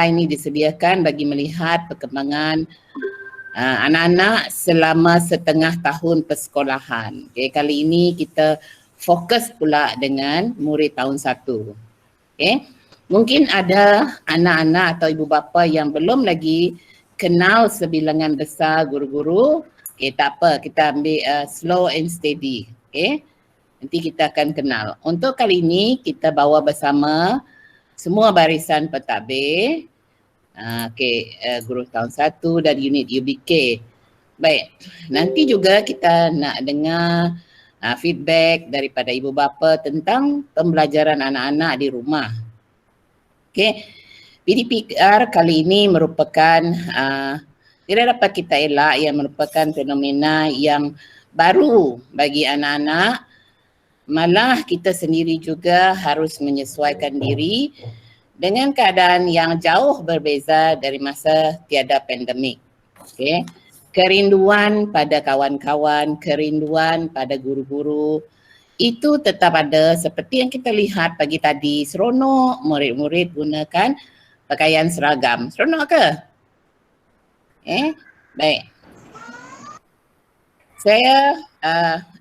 ini disediakan bagi melihat perkembangan anak-anak selama setengah tahun persekolahan. Okay, kali ini kita fokus pula dengan murid tahun 1. Okay. Mungkin ada anak-anak atau ibu bapa yang belum lagi kenal sebilangan besar guru-guru. Okay, tak apa, kita ambil slow and steady. Okay. Nanti kita akan kenal. Untuk kali ini kita bawa bersama semua barisan pentadbir. Guru tahun 1 dan unit UBK. Baik, nanti juga kita nak dengar feedback daripada ibu bapa tentang pembelajaran anak-anak di rumah. PDPR kali ini merupakan tidak dapat kita elak, yang merupakan fenomena yang baru bagi anak-anak. Malah kita sendiri juga harus menyesuaikan diri dengan keadaan yang jauh berbeza dari masa tiada pandemik. Okay. Kerinduan pada kawan-kawan, kerinduan pada guru-guru itu tetap ada, seperti yang kita lihat pagi tadi. Seronok murid-murid gunakan pakaian seragam. Seronok ke? Baik. Saya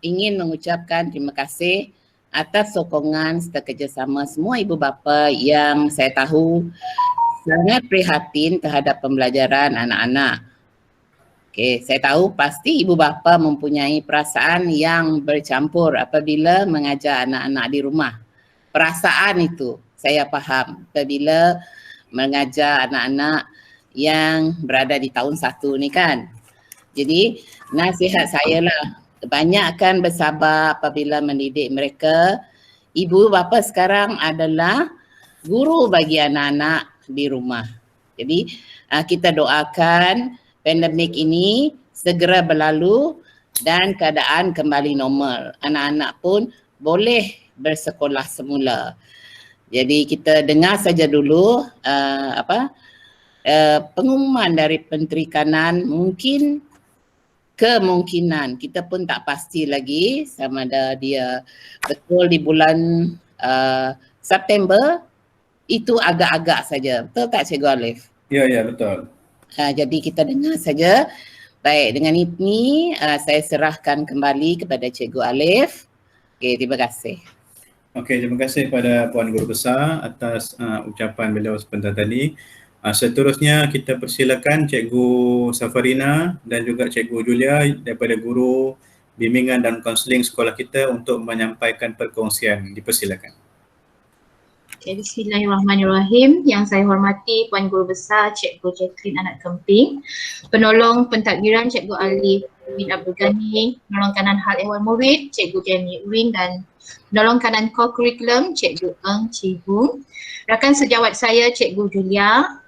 ingin mengucapkan terima kasih atas sokongan serta kerjasama semua ibu bapa yang saya tahu sangat prihatin terhadap pembelajaran anak-anak. Saya tahu pasti ibu bapa mempunyai perasaan yang bercampur apabila mengajar anak-anak di rumah. Perasaan itu saya faham apabila mengajar anak-anak yang berada di tahun 1 ni kan. Jadi nasihat saya lah, banyakkan bersabar apabila mendidik mereka. Ibu bapa sekarang adalah guru bagi anak-anak di rumah. Jadi kita doakan pandemik ini segera berlalu dan keadaan kembali normal. Anak-anak pun boleh bersekolah semula. Jadi kita dengar saja dulu pengumuman dari Menteri Kanan. Kemungkinan kita pun tak pasti lagi sama ada dia betul di bulan September, itu agak-agak saja. Betul tak Cikgu Alif? Ya, betul. Jadi kita dengar saja. Baik, dengan ini saya serahkan kembali kepada Cikgu Alif. Okey, terima kasih. Okey, terima kasih pada Puan Guru Besar atas ucapan beliau sebentar tadi. Seterusnya kita persilakan Cikgu Safarina dan juga Cikgu Julia daripada guru bimbingan dan kaunseling sekolah kita untuk menyampaikan perkongsian. Dipersilakan. Okay, Bismillahirrahmanirrahim. Yang saya hormati Puan Guru Besar Cikgu Jacqueline Anak Kemping, penolong pentadbiran Cikgu Alif bin Abdul Ghani, penolong kanan hal ehwal murid Cikgu Jenny Urin dan penolong kanan core curriculum Cikgu Eng Cibung, rakan sejawat saya Cikgu Julia,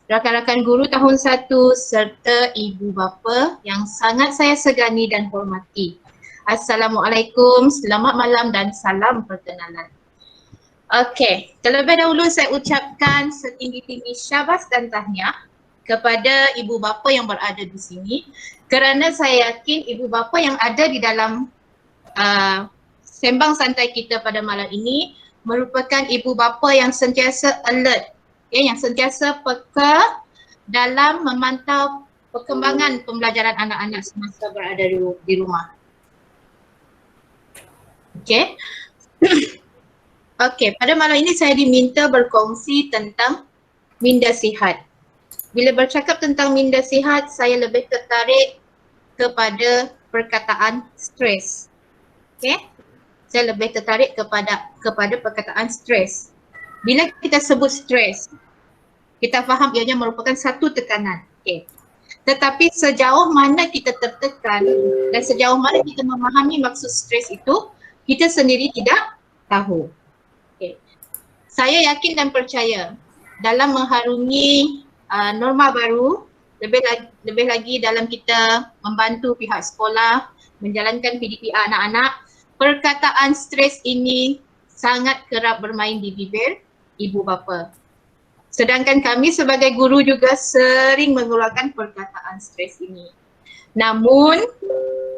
rakan-rakan guru tahun 1 serta ibu bapa yang sangat saya segani dan hormati. Assalamualaikum, selamat malam dan salam perkenalan. Okey, terlebih dahulu saya ucapkan setinggi-tinggi syabas dan tahniah kepada ibu bapa yang berada di sini, kerana saya yakin ibu bapa yang ada di dalam sembang santai kita pada malam ini merupakan ibu bapa yang sentiasa alert, yang sentiasa peka dalam memantau perkembangan pembelajaran anak-anak semasa berada di rumah. Okey. Okey, pada malam ini saya diminta berkongsi tentang minda sihat. Bila bercakap tentang minda sihat, saya lebih tertarik kepada perkataan stres. Okey? Saya lebih tertarik kepada perkataan stres. Bila kita sebut stres, kita faham ianya merupakan satu tekanan. Okey. Tetapi sejauh mana kita tertekan dan sejauh mana kita memahami maksud stres itu, kita sendiri tidak tahu. Saya yakin dan percaya dalam mengharungi norma baru, lebih lagi dalam kita membantu pihak sekolah menjalankan PDPR anak-anak, perkataan stres ini sangat kerap bermain di bibir ibu bapa. Sedangkan kami sebagai guru juga sering mengeluarkan perkataan stres ini. Namun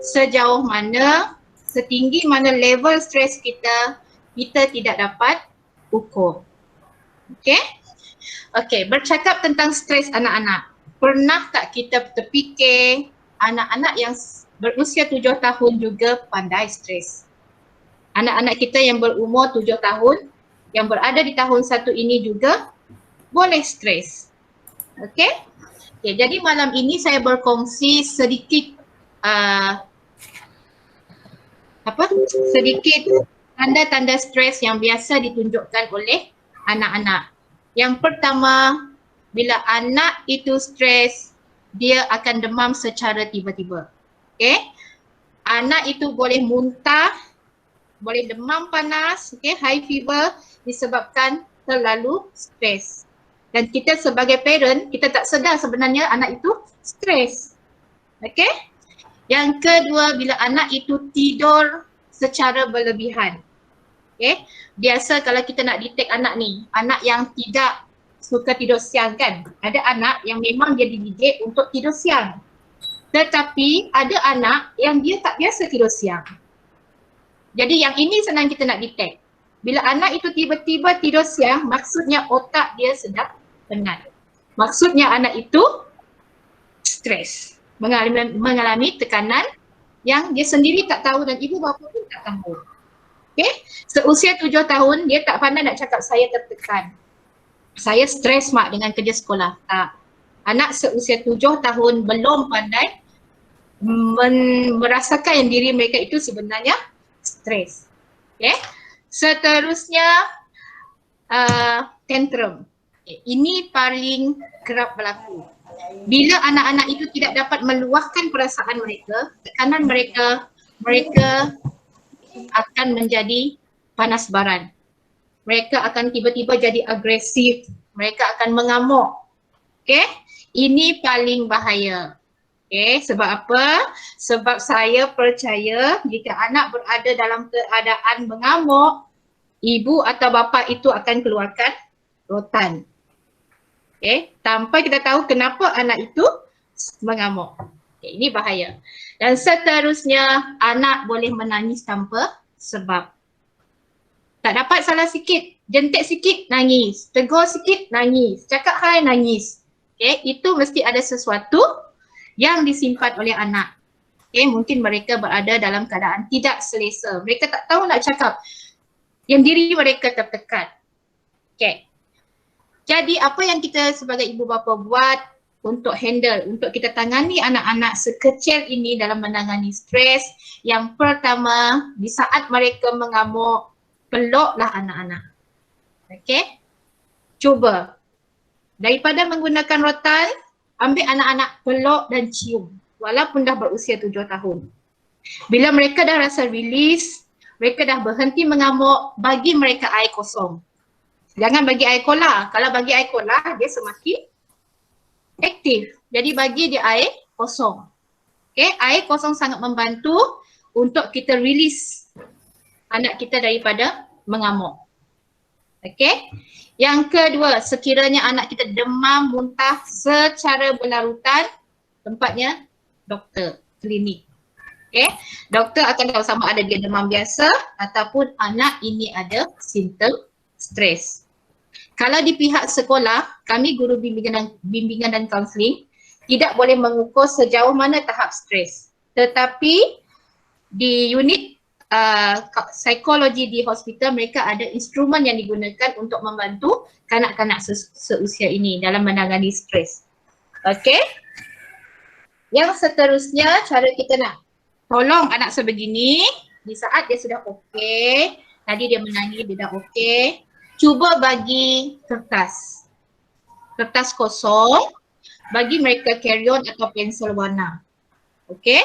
sejauh mana, setinggi mana level stres kita tidak dapat ukur. Okey? Okey, bercakap tentang stres anak-anak. Pernah tak kita terfikir anak-anak yang berusia 7 tahun juga pandai stres? Anak-anak kita yang berumur 7 tahun yang berada di tahun 1 ini juga boleh stres. Okey? Okay, jadi malam ini saya berkongsi sedikit sedikit tanda-tanda stres yang biasa ditunjukkan oleh anak-anak. Yang pertama, bila anak itu stres, dia akan demam secara tiba-tiba. Okay? Anak itu boleh muntah, boleh demam panas, okay? High fever disebabkan terlalu stres. Dan kita sebagai parent, kita tak sedar sebenarnya anak itu stres. Okay? Yang kedua, bila anak itu tidur secara berlebihan. Okay? Biasa kalau kita nak detect anak ni, anak yang tidak suka tidur siang kan. Ada anak yang memang dia dididik untuk tidur siang. Tetapi ada anak yang dia tak biasa tidur siang. Jadi yang ini senang kita nak detect. Bila anak itu tiba-tiba tidur siang, maksudnya otak dia sedang penat. Maksudnya anak itu stres, mengalami tekanan yang dia sendiri tak tahu dan ibu bapa pun tak tahu. Okay? Seusia 7 tahun dia tak pandai nak cakap saya tertekan. Saya stres mak dengan kerja sekolah. Tak. Anak seusia 7 tahun belum pandai merasakan yang diri mereka itu sebenarnya stres. Okay? Seterusnya tantrum. Ini paling kerap berlaku. Bila anak-anak itu tidak dapat meluahkan perasaan mereka, tekanan mereka akan menjadi panas baran. Mereka akan tiba-tiba jadi agresif, mereka akan mengamuk. Okay? Ini paling bahaya. Okay, sebab apa? Sebab saya percaya jika anak berada dalam keadaan mengamuk, ibu atau bapa itu akan keluarkan rotan. Okay, tanpa kita tahu kenapa anak itu mengamuk. Okay, ini bahaya. Dan seterusnya, anak boleh menangis tanpa sebab. Tak dapat salah sikit, jentik sikit, nangis. Tegur sikit, nangis. Cakap hai, nangis. Okay, itu mesti ada sesuatu yang disimpan oleh anak. Okay, mungkin mereka berada dalam keadaan tidak selesa. Mereka tak tahu nak cakap. Yang diri mereka tertekan. Okay. Jadi apa yang kita sebagai ibu bapa buat untuk handle, untuk kita tangani anak-anak sekecil ini dalam menangani stres. Yang pertama, di saat mereka mengamuk, peluklah anak-anak. Okay? Cuba. Daripada menggunakan rotan, ambil anak-anak peluk dan cium. Walaupun dah berusia 7 tahun. Bila mereka dah rasa release, mereka dah berhenti mengamuk, bagi mereka air kosong. Jangan bagi air kola. Kalau bagi air kola, dia semakin aktif. Jadi bagi dia air kosong. Okay, air kosong sangat membantu untuk kita release anak kita daripada mengamuk. Okay. Yang kedua, sekiranya anak kita demam, muntah secara berlarutan, tempatnya doktor, klinik. Okay. Doktor akan tahu sama ada dia demam biasa ataupun anak ini ada simptom stres. Kalau di pihak sekolah, kami guru bimbingan dan kaunseling tidak boleh mengukur sejauh mana tahap stres. Tetapi di unit psikologi di hospital, mereka ada instrumen yang digunakan untuk membantu kanak-kanak seusia ini dalam menangani stres. Okey. Yang seterusnya, cara kita nak tolong anak sebegini di saat dia sudah okey, tadi dia menangis, dia dah okey. Cuba bagi kertas kosong, bagi mereka crayon atau pensel warna. Okey?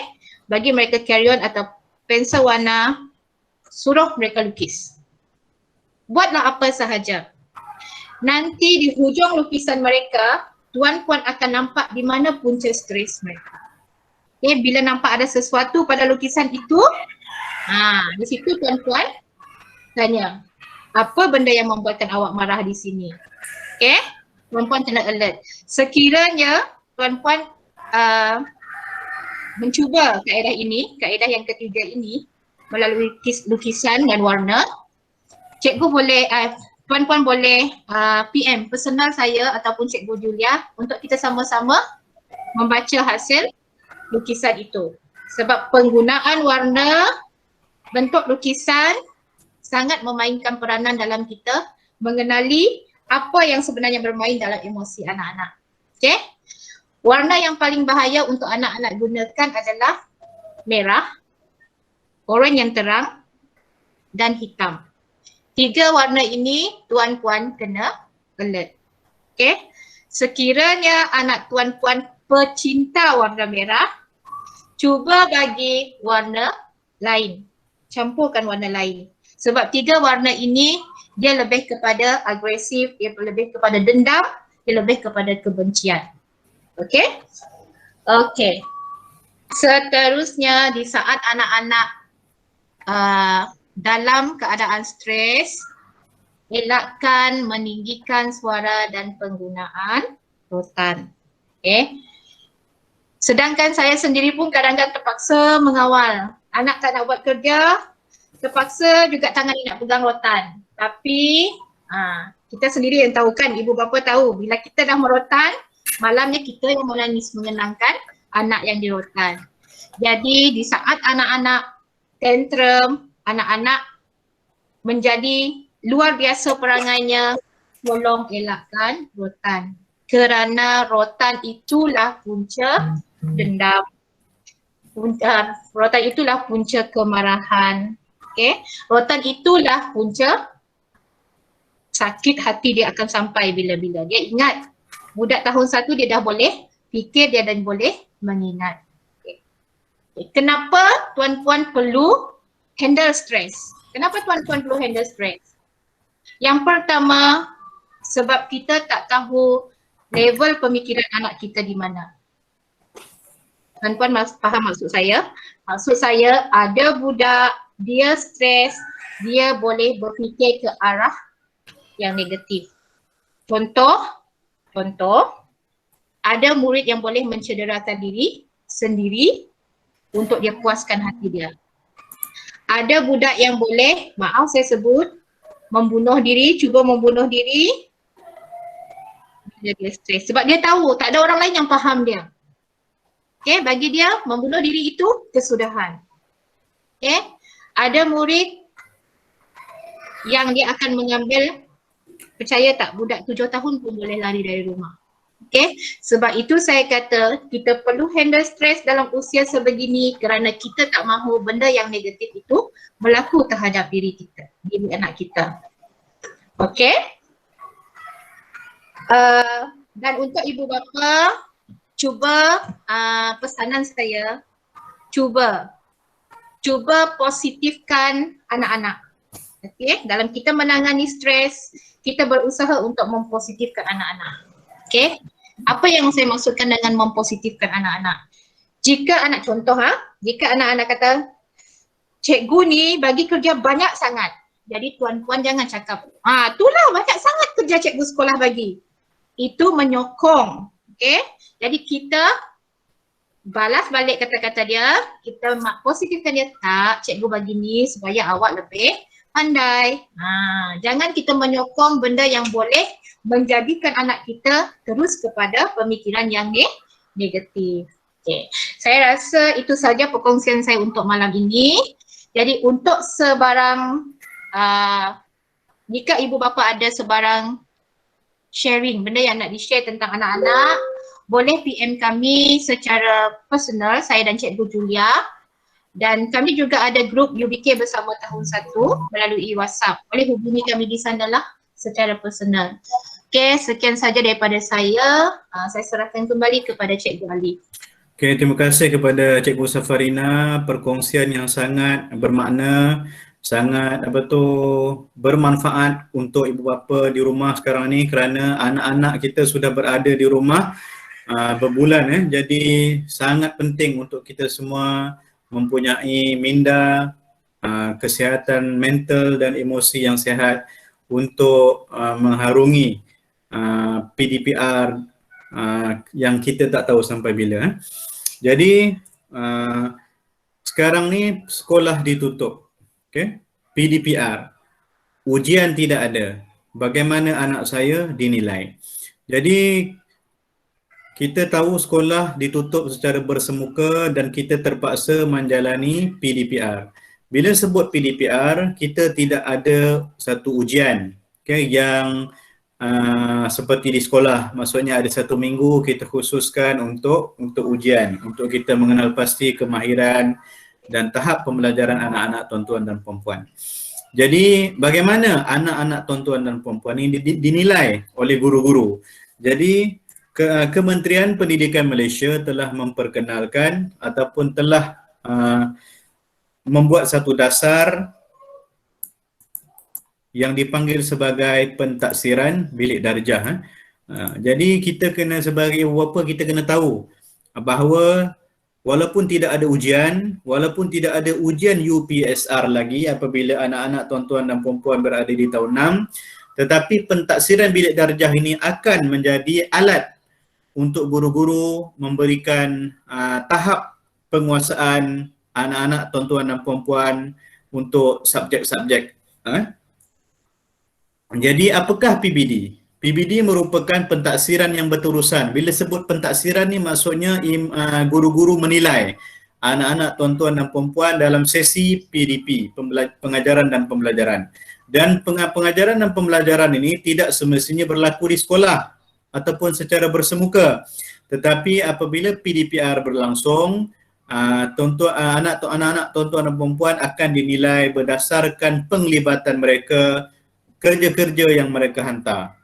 Bagi mereka crayon atau pensel warna, suruh mereka lukis. Buatlah apa sahaja. Nanti di hujung lukisan mereka, tuan-puan akan nampak di mana punca stres mereka. Okay, bila nampak ada sesuatu pada lukisan itu, di situ tuan-puan tanya, apa benda yang membuatkan awak marah di sini? Okay, tuan-puan kena alert. Sekiranya tuan-puan mencuba kaedah ini, kaedah yang ketiga ini, melalui lukisan dan warna, cikgu boleh, Puan-puan boleh PM personal saya ataupun Cikgu Julia untuk kita sama-sama membaca hasil lukisan itu. Sebab penggunaan warna, bentuk lukisan sangat memainkan peranan dalam kita mengenali apa yang sebenarnya bermain dalam emosi anak-anak. Okey? Warna yang paling bahaya untuk anak-anak gunakan adalah merah, oranye yang terang dan hitam. 3 warna ini tuan-puan kena alert. Okey? Sekiranya anak tuan-puan pecinta warna merah, cuba bagi warna lain. Campurkan warna lain. Sebab 3 warna ini dia lebih kepada agresif, dia lebih kepada dendam, dia lebih kepada kebencian. Okey? Okey. Seterusnya di saat anak-anak dalam keadaan stres, elakkan meninggikan suara dan penggunaan rotan. Okey? Sedangkan saya sendiri pun kadang-kadang terpaksa mengawal. Anak tak nak buat kerja, terpaksa juga tangan dia nak pegang rotan. Tapi kita sendiri yang tahu kan, ibu bapa tahu bila kita dah merotan, malamnya kita yang menangis mengenangkan anak yang dirotan. Jadi di saat anak-anak tantrum, anak-anak menjadi luar biasa perangainya, tolong elakkan rotan. Kerana rotan itulah punca dendam. Rotan itulah punca kemarahan. Okay? Rotan itulah punca sakit hati dia akan sampai bila-bila. Dia ingat budak tahun 1 dia dah boleh fikir, dia dah boleh mengingat. Okay. Kenapa tuan-puan perlu handle stres? Kenapa tuan-puan perlu handle stres? Yang pertama, sebab kita tak tahu level pemikiran anak kita di mana. Tuan-puan faham maksud saya? Maksud saya ada budak, dia stres, dia boleh berfikir ke arah yang negatif. Contoh, ada murid yang boleh mencederakan diri sendiri untuk dia puaskan hati dia. Ada budak yang boleh, maaf saya sebut, membunuh diri, cuba membunuh diri. Dia stres sebab dia tahu tak ada orang lain yang faham dia. Okay, bagi dia membunuh diri itu kesudahan. Okay, ada murid yang dia akan mengambil, percaya tak, budak 7 tahun pun boleh lari dari rumah. Okay, sebab itu saya kata kita perlu handle stres dalam usia sebegini kerana kita tak mahu benda yang negatif itu berlaku terhadap diri kita, diri anak kita. Okay. Dan untuk ibu bapa, cuba pesanan saya, cuba positifkan anak-anak. Okay, dalam kita menangani stres, kita berusaha untuk mempositifkan anak-anak. Okay, apa yang saya maksudkan dengan mempositifkan anak-anak? Jika anak contoh, jika anak-anak kata, cikgu ni bagi kerja banyak sangat. Jadi tuan-puan jangan cakap, itulah banyak sangat kerja cikgu sekolah bagi. Itu menyokong, okay? Jadi kita balas balik kata-kata dia, kita positifkan dia, tak, cikgu bagi ni supaya awak lebih pandai. Jangan kita menyokong benda yang boleh menjadikan anak kita terus kepada pemikiran yang negatif. Okay. Saya rasa itu saja perkongsian saya untuk malam ini. Jadi untuk sebarang, jika ibu bapa ada sebarang sharing, benda yang nak di-share tentang anak-anak, boleh PM kami secara personal, saya dan Cikgu Julia. Dan kami juga ada grup UBK bersama tahun 1 melalui WhatsApp. Boleh hubungi kami di sanalah secara personal. Okey, sekian saja daripada saya. Saya serahkan kembali kepada Cikgu Ali. Okey, terima kasih kepada Cikgu Safarina, perkongsian yang sangat bermakna, sangat bermanfaat untuk ibu bapa di rumah sekarang ni kerana anak-anak kita sudah berada di rumah berbulan. Jadi sangat penting untuk kita semua mempunyai minda kesihatan mental dan emosi yang sihat untuk mengharungi PDPR yang kita tak tahu sampai bila. Jadi sekarang ni sekolah ditutup. Okay? PDPR, ujian tidak ada. bagaimana anak saya dinilai. Jadi kita tahu sekolah ditutup secara bersemuka dan kita terpaksa menjalani PDPR. Bila sebut PDPR, kita tidak ada satu ujian yang seperti di sekolah. Maksudnya ada 1 minggu kita khususkan untuk ujian, untuk kita mengenal pasti kemahiran dan tahap pembelajaran anak-anak tuan-tuan dan puan-puan. Jadi bagaimana anak-anak tuan-tuan dan puan-puan ini dinilai oleh guru-guru? Jadi Kementerian Pendidikan Malaysia telah memperkenalkan ataupun telah membuat satu dasar yang dipanggil sebagai pentaksiran bilik darjah. Jadi kita kena sebagai bapa kita kena tahu bahawa walaupun tidak ada ujian, walaupun tidak ada ujian UPSR lagi apabila anak-anak tuan-tuan dan puan-puan berada di tahun 6, tetapi pentaksiran bilik darjah ini akan menjadi alat untuk guru-guru memberikan tahap penguasaan anak-anak tuan-tuan dan puan-puan untuk subjek-subjek. Jadi apakah PBD? PBD merupakan pentaksiran yang berterusan. Bila sebut pentaksiran ni maksudnya guru-guru menilai anak-anak tuan-tuan dan puan-puan dalam sesi PDP, pengajaran dan pembelajaran. Dan pengajaran dan pembelajaran ini tidak semestinya berlaku di sekolah ataupun secara bersemuka. Tetapi apabila PDPR berlangsung, anak-anak tuan-tuan dan puan-puan akan dinilai berdasarkan penglibatan mereka, kerja-kerja yang mereka hantar.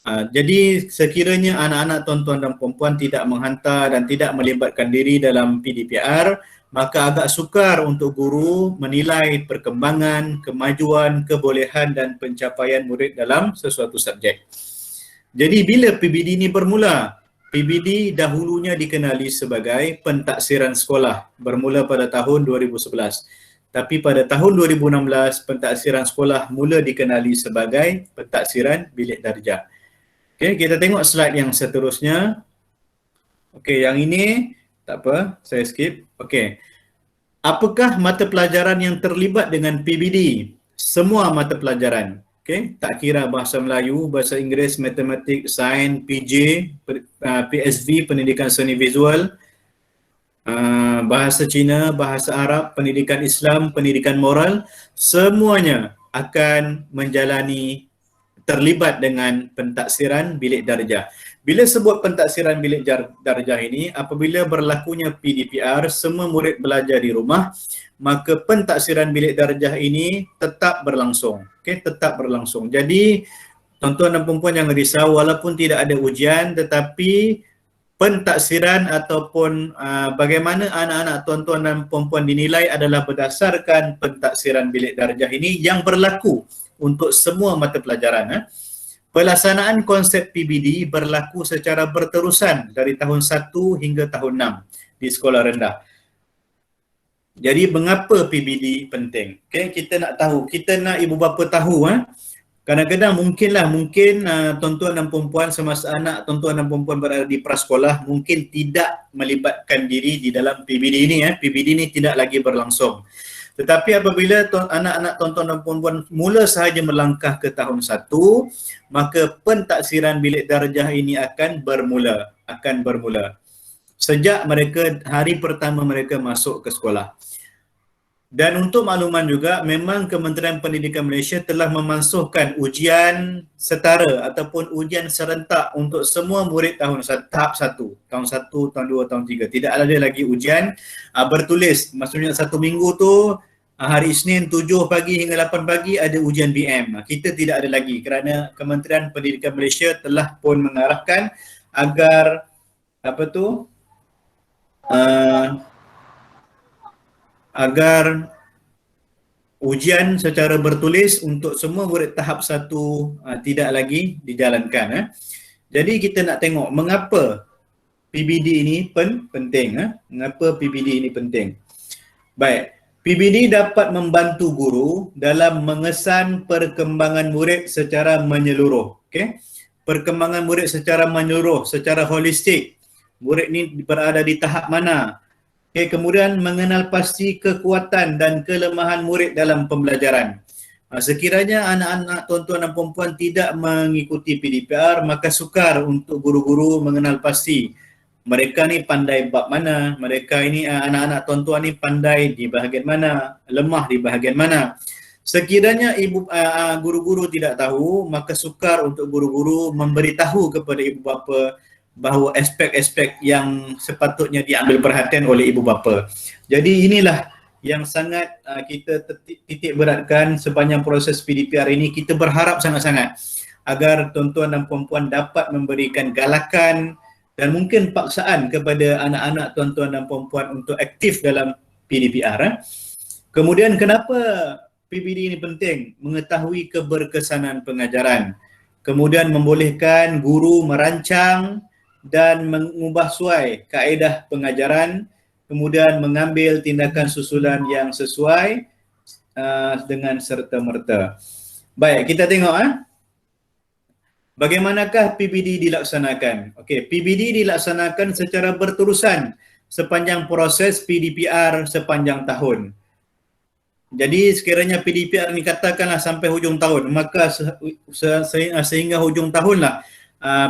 Jadi sekiranya anak-anak tuan-tuan dan puan-puan tidak menghantar dan tidak melibatkan diri dalam PDPR, maka agak sukar untuk guru menilai perkembangan, kemajuan, kebolehan dan pencapaian murid dalam sesuatu subjek. Jadi bila PBD ini bermula? PBD dahulunya dikenali sebagai pentaksiran sekolah bermula pada tahun 2011. Tapi pada tahun 2016, pentaksiran sekolah mula dikenali sebagai pentaksiran bilik darjah. Okey, kita tengok slide yang seterusnya. Okey, yang ini tak apa, saya skip. Okey. Apakah mata pelajaran yang terlibat dengan PBD? Semua mata pelajaran. Okay, tak kira bahasa Melayu, bahasa Inggeris, matematik, sains, PJ, PSV, pendidikan seni visual, bahasa Cina, bahasa Arab, pendidikan Islam, pendidikan moral, semuanya akan menjalani terlibat dengan pentaksiran bilik darjah. Bila sebut pentaksiran bilik darjah ini, apabila berlakunya PDPR, semua murid belajar di rumah, maka pentaksiran bilik darjah ini tetap berlangsung. Okey, tetap berlangsung. Jadi, tuan-tuan dan puan-puan jangan risau, walaupun tidak ada ujian, tetapi pentaksiran ataupun bagaimana anak-anak tuan-tuan dan puan-puan dinilai adalah berdasarkan pentaksiran bilik darjah ini yang berlaku untuk semua mata pelajaran. Pelaksanaan konsep PBD berlaku secara berterusan dari tahun 1 hingga tahun 6 di sekolah rendah. Jadi mengapa PBD penting? Okay, kita nak tahu, kita nak ibu bapa tahu. Kadang-kadang mungkin tuan-tuan dan puan-puan semasa anak tuan-tuan dan puan-puan berada di prasekolah mungkin tidak melibatkan diri di dalam PBD ini. PBD ini tidak lagi berlangsung. Tetapi apabila anak-anak tuan-tuan dan puan-puan mula sahaja melangkah ke tahun 1, maka pentaksiran bilik darjah ini akan bermula. Sejak hari pertama mereka masuk ke sekolah. Dan untuk makluman juga, memang Kementerian Pendidikan Malaysia telah memansuhkan ujian setara ataupun ujian serentak untuk semua murid tahap 1, tahun 2, tahun 3. Tidak ada lagi ujian bertulis. Maksudnya 1 minggu tu hari Isnin 7 pagi hingga 8 pagi ada ujian BM. Kita tidak ada lagi kerana Kementerian Pendidikan Malaysia telah pun mengarahkan agar agar ujian secara bertulis untuk semua murid tahap 1 tidak lagi dijalankan. Jadi kita nak tengok mengapa PBD ini penting. Mengapa PBD ini penting? Baik, PBD dapat membantu guru dalam mengesan perkembangan murid secara menyeluruh. Okay? Perkembangan murid secara menyeluruh, secara holistik. Murid ni berada di tahap mana? Okay, kemudian mengenal pasti kekuatan dan kelemahan murid dalam pembelajaran. Sekiranya anak-anak tuan-tuan dan puan-puan tidak mengikuti PDPR, maka sukar untuk guru-guru mengenal pasti mereka ni pandai bab mana, mereka ini anak-anak tuan-tuan ni pandai di bahagian mana, lemah di bahagian mana. Sekiranya guru-guru tidak tahu, maka sukar untuk guru-guru memberitahu kepada ibu bapa bahawa aspek-aspek yang sepatutnya diambil perhatian oleh ibu bapa. Jadi inilah yang sangat kita titik beratkan sepanjang proses PDPR ini. Kita berharap sangat-sangat agar tuan-tuan dan puan-puan dapat memberikan galakan dan mungkin paksaan kepada anak-anak tuan-tuan dan puan-puan untuk aktif dalam PDPR. Kemudian kenapa PBD ini penting? Mengetahui keberkesanan pengajaran. Kemudian membolehkan guru merancang dan mengubah suai kaedah pengajaran, kemudian mengambil tindakan susulan yang sesuai dengan serta-merta. Baik, kita tengok bagaimanakah PBD dilaksanakan? Okey, PBD dilaksanakan secara berterusan sepanjang proses PDPR sepanjang tahun. Jadi sekiranya PDPR ni katakanlah sampai hujung tahun, maka sehingga hujung tahunlah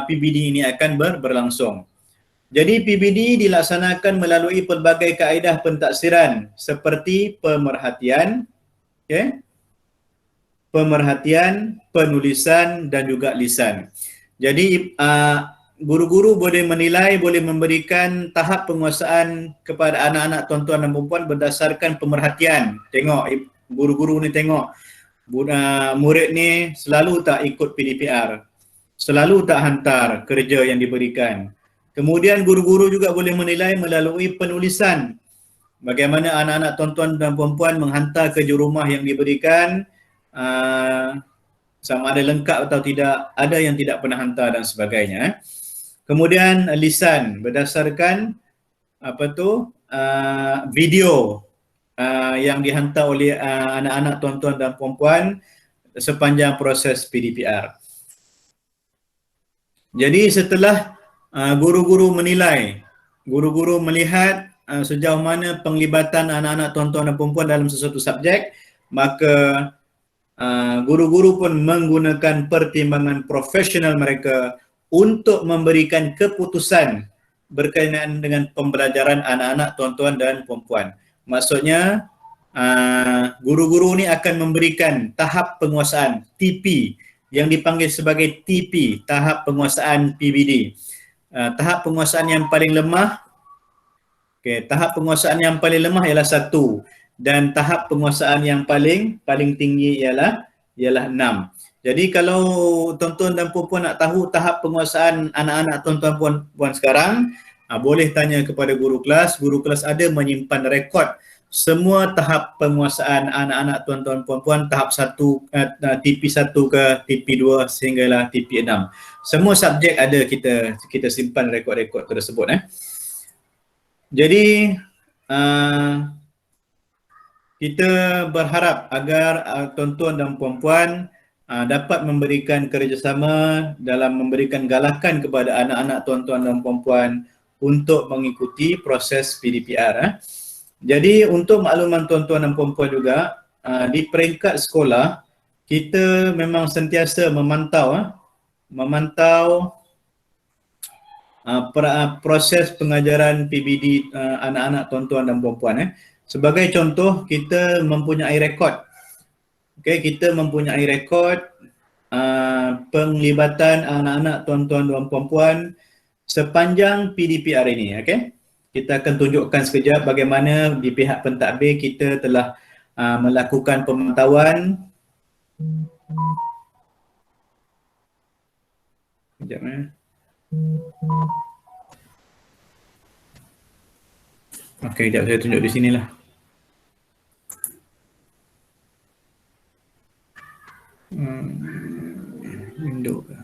PBD ini akan berlangsung. Jadi PBD dilaksanakan melalui pelbagai kaedah pentaksiran seperti pemerhatian, pemerhatian, penulisan dan juga lisan. Jadi guru-guru boleh menilai, boleh memberikan tahap penguasaan kepada anak-anak tuan-tuan dan puan-puan berdasarkan pemerhatian. Tengok guru-guru ni tengok murid ni selalu tak ikut PDPR, selalu tak hantar kerja yang diberikan. Kemudian guru-guru juga boleh menilai melalui penulisan. Bagaimana anak-anak tuan-tuan dan puan-puan menghantar kerja rumah yang diberikan, sama ada lengkap atau tidak, ada yang tidak pernah hantar dan sebagainya. Kemudian lisan berdasarkan video yang dihantar oleh anak-anak tuan-tuan dan puan-puan sepanjang proses PDPR. Jadi setelah guru-guru menilai, guru-guru melihat sejauh mana penglibatan anak-anak tuan-tuan dan puan-puan dalam sesuatu subjek, maka guru-guru pun menggunakan pertimbangan profesional mereka untuk memberikan keputusan berkaitan dengan pembelajaran anak-anak tuan-tuan dan puan-puan. Maksudnya guru-guru ni akan memberikan tahap penguasaan TP yang dipanggil sebagai TP, tahap penguasaan PBD. Tahap penguasaan yang paling lemah, tahap penguasaan yang paling lemah ialah 1 dan tahap penguasaan yang paling tinggi ialah 6. Jadi kalau tuan-tuan dan puan-puan nak tahu tahap penguasaan anak-anak tuan-tuan puan-puan sekarang, boleh tanya kepada guru kelas. Guru kelas ada menyimpan rekod semua tahap penguasaan anak-anak tuan-tuan puan-puan, tahap 1, TP1 ke TP2 sehinggalah TP6. Semua subjek ada kita simpan rekod-rekod tersebut. Jadi kita berharap agar tuan-tuan dan puan-puan dapat memberikan kerjasama dalam memberikan galakan kepada anak-anak tuan-tuan dan puan-puan untuk mengikuti proses PDPR. Jadi untuk makluman tuan-tuan dan puan-puan juga, di peringkat sekolah kita memang sentiasa memantau proses pengajaran PBD anak-anak tuan-tuan dan puan-puan. Sebagai contoh, kita mempunyai rekod. Kita mempunyai rekod penglibatan anak-anak tuan-tuan dan puan-puan sepanjang PDPR ini. Kita akan tunjukkan sekejap bagaimana di pihak pentadbir kita telah melakukan pemantauan. Sekejap Okey, sekejap saya tunjuk di sinilah. Window ke?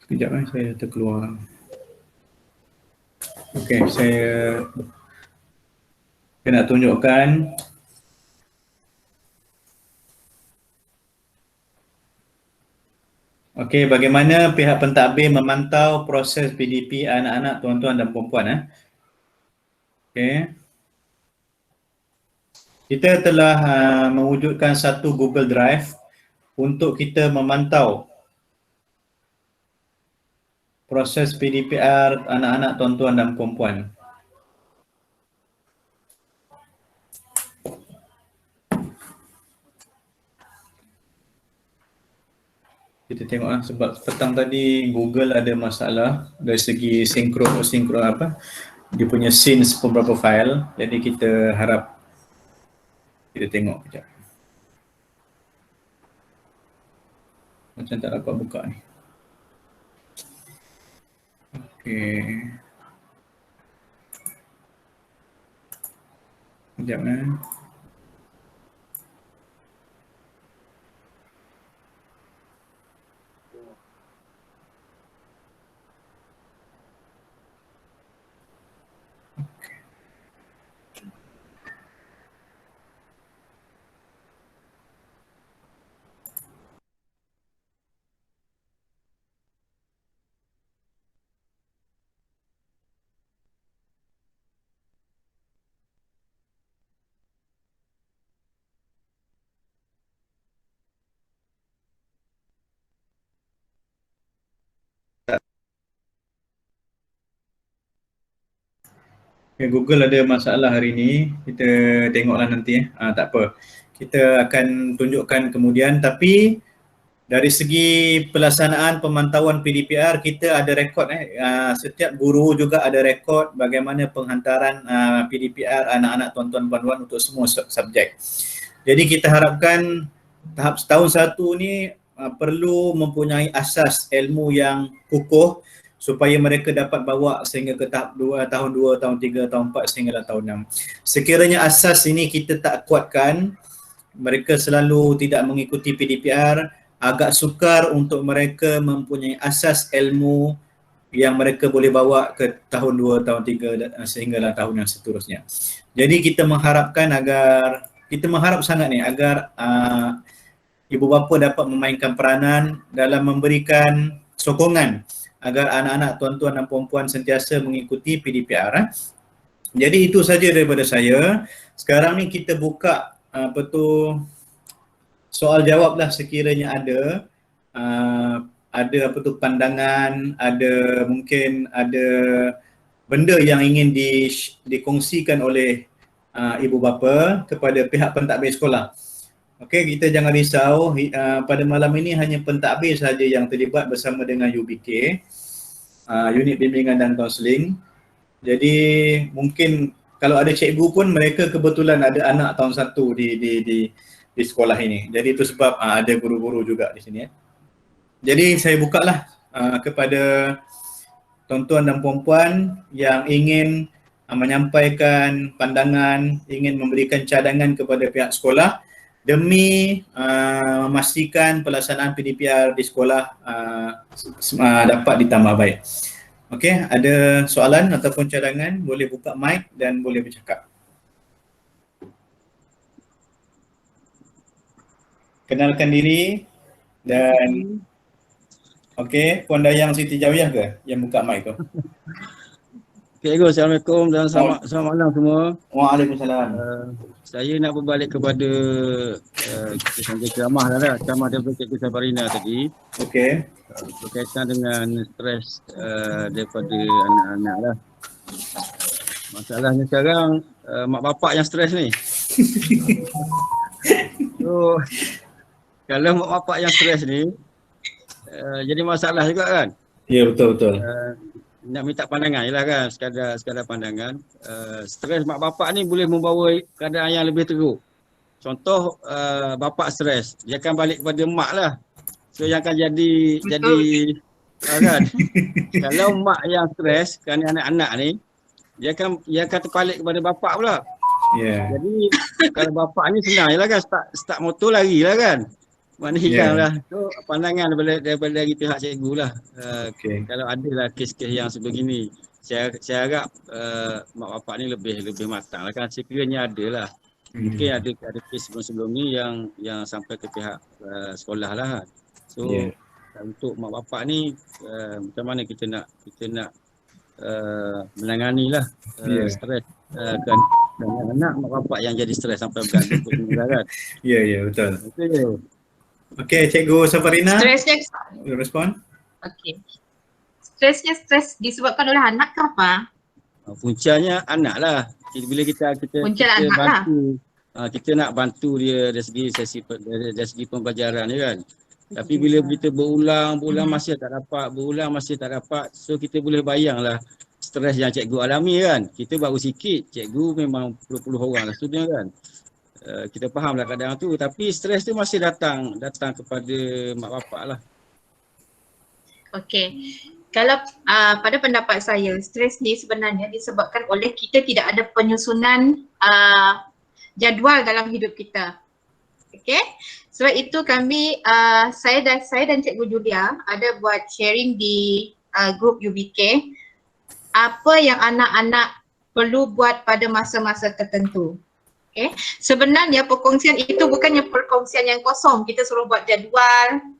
Sekejap saya terkeluar. Okey, saya nak tunjukkan Okey, bagaimana pihak pentadbir memantau proses PDP anak-anak, tuan-tuan dan puan-puan? Okey. Kita telah mewujudkan satu Google Drive untuk kita memantau proses PDPR anak-anak, tuan-tuan dan puan-puan. Kita tengoklah sebab petang tadi Google ada masalah dari segi sinkron apa, dia punya scenes beberapa file, jadi kita harap kita tengok kejap. Macam tak dapat buka ni. Okey. Kejap Okay, Google ada masalah hari ini, kita tengoklah nanti tak apa. Kita akan tunjukkan kemudian, tapi dari segi pelaksanaan pemantauan PDPR kita ada rekod setiap guru juga ada rekod bagaimana penghantaran PDPR anak-anak, tuan-tuan, puan-puan untuk semua subjek. Jadi kita harapkan tahap tahun 1 ni perlu mempunyai asas ilmu yang kukuh supaya mereka dapat bawa sehingga ke tahap 2, tahun 2, tahun 3, tahun 4 sehinggalah tahun 6. Sekiranya asas ini kita tak kuatkan, mereka selalu tidak mengikuti PDPR, agak sukar untuk mereka mempunyai asas ilmu yang mereka boleh bawa ke tahun 2, tahun 3 sehinggalah tahun yang seterusnya. Jadi kita mengharapkan kita mengharap sangat ni agar ibu bapa dapat memainkan peranan dalam memberikan sokongan agar anak-anak, tuan-tuan dan puan-puan sentiasa mengikuti PDPR. Jadi itu saja daripada saya. Sekarang ni kita buka soal jawab lah sekiranya ada pandangan, mungkin ada benda yang ingin dikongsikan oleh ibu bapa kepada pihak pentadbir sekolah. Okey, kita jangan risau, pada malam ini hanya pentadbir sahaja yang terlibat bersama dengan UBK, Unit Bimbingan dan Kaunseling. Jadi mungkin kalau ada cikgu pun mereka kebetulan ada anak tahun 1 di sekolah ini. Jadi itu sebab ada guru-guru juga di sini. Jadi saya bukalah kepada tuan-tuan dan puan-puan yang ingin menyampaikan pandangan, ingin memberikan cadangan kepada pihak sekolah demi memastikan pelaksanaan PDPR di sekolah dapat ditambah baik. Okey, ada soalan ataupun cadangan, boleh buka mic dan boleh bercakap. Kenalkan diri dan okey, Puan Dayang Siti Jawiyah ke yang buka mic tu? Cikgu, Assalamualaikum dan selamat malam semua. Waalaikumsalam. Saya nak berbalik kepada ceramah daripada Cikgu Safarina tadi. Okey. Berkaitan dengan stres daripada anak-anak lah. Masalahnya sekarang mak bapak yang stres ni. So, kalau mak bapak yang stres ni jadi masalah juga kan? Ya, betul-betul. Nak minta pandangan je lah kan, sekadar pandangan. Stres mak bapak ni boleh membawa keadaan yang lebih teruk. Contoh bapak stres, dia akan balik kepada mak lah. So yang akan jadi kan. Kalau mak yang stres kerana anak-anak ni, dia akan terbalik kepada bapak pula. Yeah. Jadi kalau bapak ni senang je lah kan, start motor lari lah kan. Mana hilang lah. So pandangan daripada dari pihak cikgu lah. Kalau ada lah kes-kes yang sebegini, saya harap mak bapak ni lebih matang lah kan. Sekiranya ada lah. Mungkin ada kes sebelum ni yang sampai ke pihak sekolah lah. So untuk mak bapak ni macam mana kita nak menangani lah Ya. stres kan anak mak bapak yang jadi stres sampai bergantung ke sini kan. Ya, betul. Itu je. Okey, Cikgu Safarina, Stresnya, respon. okey. Stresnya stres disebabkan oleh anak ke apa? Puncanya anak lah. Bila kita Punca anak lah. bantu kita nak bantu dia dari segi pembelajaran dia kan. Tapi bila kita berulang masih tak dapat, so kita boleh bayanglah stres yang cikgu alami kan. Kita baru sikit, cikgu memang puluh-puluh orang lah student kan. Kita fahamlah keadaan tu, tapi stres tu masih datang kepada mak bapak lah. Okey. Kalau pada pendapat saya, stres ni sebenarnya disebabkan oleh kita tidak ada penyusunan jadual dalam hidup kita. Okey. Sebab itu kami, saya dan Cikgu Julia ada buat sharing di grup UBK apa yang anak-anak perlu buat pada masa-masa tertentu. Okay. Sebenarnya perkongsian itu bukannya perkongsian yang kosong. Kita suruh buat jadual.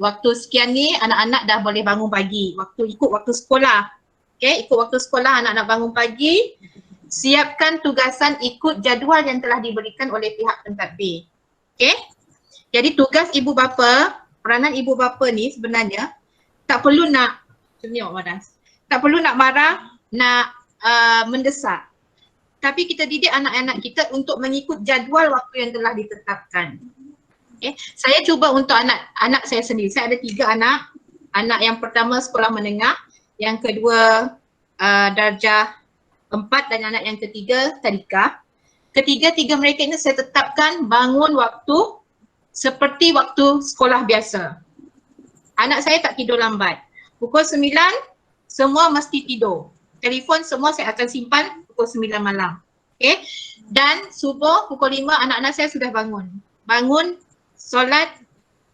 Waktu sekian ni anak-anak dah boleh bangun pagi. Ikut waktu sekolah. Okay. Ikut waktu sekolah anak-anak bangun pagi. Siapkan tugasan ikut jadual yang telah diberikan oleh pihak pentadbir. Okay. Jadi tugas ibu bapa, peranan ibu bapa ni sebenarnya tak perlu nak tak perlu nak marah, nak mendesak. Tapi kita didik anak-anak kita untuk mengikut jadual waktu yang telah ditetapkan. Okay. Saya cuba untuk anak saya sendiri. Saya ada 3 anak. Anak yang pertama sekolah menengah, yang kedua darjah 4 dan anak yang ketiga tadika. Ketiga-tiga mereka ini saya tetapkan bangun waktu seperti waktu sekolah biasa. Anak saya tak tidur lambat. Pukul 9 semua mesti tidur. Telefon semua saya akan simpan pukul 9 malam. Okay. Dan subuh pukul 5 anak-anak saya sudah bangun. Bangun, solat,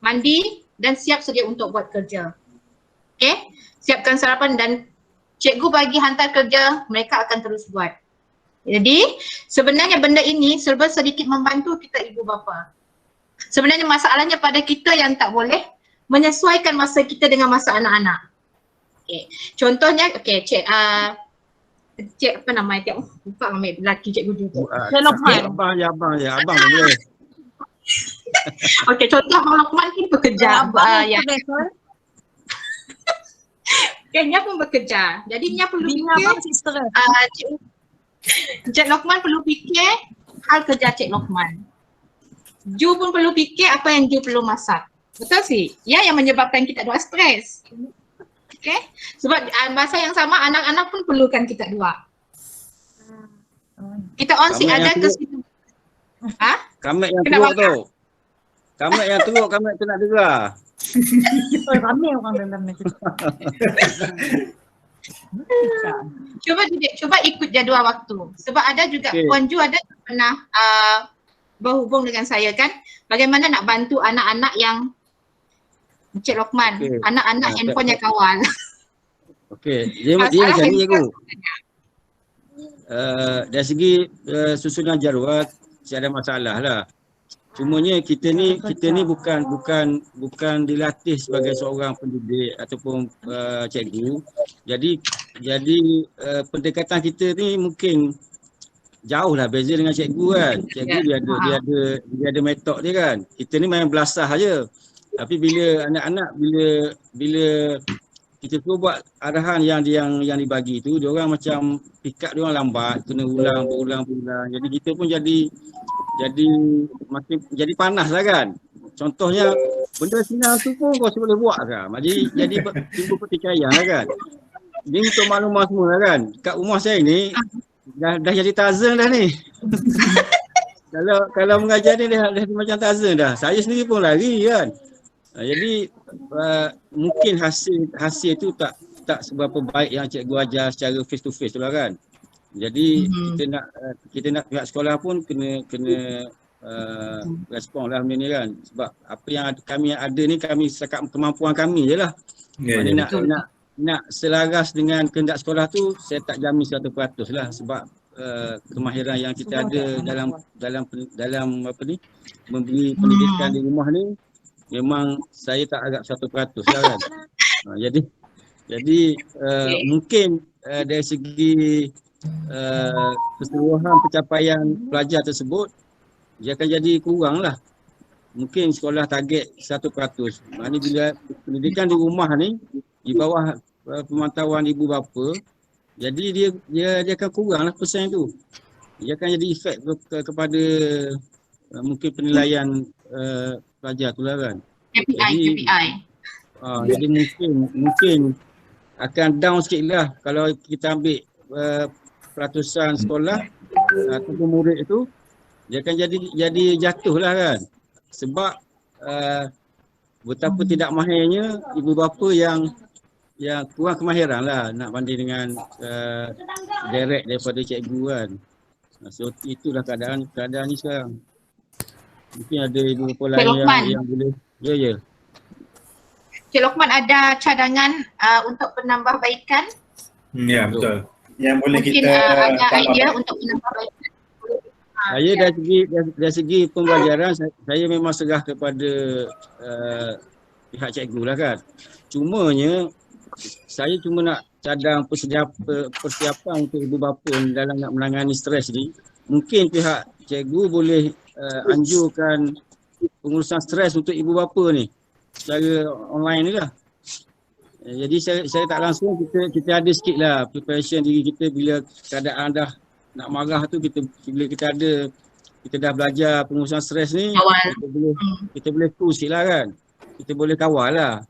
mandi dan siap sedia untuk buat kerja. Okay. Siapkan sarapan dan cikgu bagi hantar kerja, mereka akan terus buat. Jadi sebenarnya benda ini serba sedikit membantu kita ibu bapa. Sebenarnya masalahnya pada kita yang tak boleh menyesuaikan masa kita dengan masa anak-anak. Okay. Contohnya, okay, cik apa nama dia? Lupa nama lelaki cikgu juga. Abang boleh. Okey, contoh Abang Lokman ni bekerja. Ya. Nya pun bekerja. Jadi Nya perlu fikir. Cik Lokman perlu fikir hal kerja Cik Lokman. Ju pun perlu fikir apa yang Ju perlu masak. Betul sih? Ya, yang menyebabkan kita dua stres. Okay? Sebab masa yang sama anak-anak pun perlukan kita dua. Kita on si ada ke situ. Kamek yang teruk tu. Kamek yang teruk, kamek tu nak dengar. Ramai orang dalam ni. Cuba ikut jadual waktu. Sebab ada juga Puan Ju ada pernah berhubung dengan saya kan. Bagaimana nak bantu anak-anak yang Cik Lokman, anak-anak handphone yang kawal. Okey, dia macam ni cikgu. Dari segi susunan jadual tiada masalah lah. Cumanya kita ni bukan dilatih sebagai seorang pendidik ataupun cikgu. Jadi pendekatan kita ni mungkin jauh lah beza dengan cikgu kan. Cikgu dia ada metod dia kan. Kita ni main belasah aja. Tapi bila anak-anak bila kita suruh buat arahan yang dibagi tu, dia orang macam pick up dia orang lambat, kena berulang. Jadi kita pun jadi makin jadi panas lah kan. Contohnya benda senang tu pun kau boleh buat kan. Jadi timbul pertikaian lah kan. Ini untuk maklumat semua lah kan. Kat rumah saya ni dah jadi Tarzan dah ni. Kalau mengajar ni dah macam Tarzan dah. Saya sendiri pun lari kan. Jadi mungkin hasil tu tak seberapa baik yang cikgu ajar secara face to face tu lah kan. Jadi kita nak pihak sekolah pun kena respon lah benda ni kan. Sebab apa yang kami ada ni kami setakat kemampuan kami je lah. Nak selaras dengan kehendak sekolah tu saya tak jamin 100% lah. Sebab kemahiran yang kita ada dalam apa ni memberi pendidikan di rumah ni memang saya tak agak 100% lah kan. Jadi mungkin dari segi keseluruhan pencapaian pelajar tersebut, dia akan jadi kurang lah. Mungkin sekolah target 100%. Maknanya bila pendidikan di rumah ni di bawah pemantauan ibu bapa, jadi dia akan kurang lah persen tu. Dia akan jadi efek kepada mungkin penilaian pelajar tu lah kan. KPI. Jadi mungkin akan down sikit lah kalau kita ambil peratusan sekolah ataupun murid itu, dia akan jadi jatuh lah kan. Sebab betapa tidak mahirnya ibu bapa yang kurang kemahiran lah nak banding dengan direct daripada cikgu kan. So itulah keadaan ni sekarang. Mungkin ada ibu bapa lain yang boleh. Ya. Cik Lokman ada cadangan untuk penambahbaikan? Ya, betul. Yang boleh Mungkin kita ada tambah. idea untuk penambahbaikan. Saya dari segi pembelajaran saya memang serah kepada pihak cikgu lah kan. Cumanya saya cuma nak cadang persiapan untuk ibu bapa dalam nak menangani stres ni. Mungkin pihak cikgu boleh anjurkan pengurusan stres untuk ibu bapa ni secara online ni lah. Jadi saya tak langsung kita ada sikit lah preparation diri kita bila keadaan dah nak marah tu, bila kita dah belajar pengurusan stres ni, kita boleh tu sikit lah kan. Kita boleh kawal lah.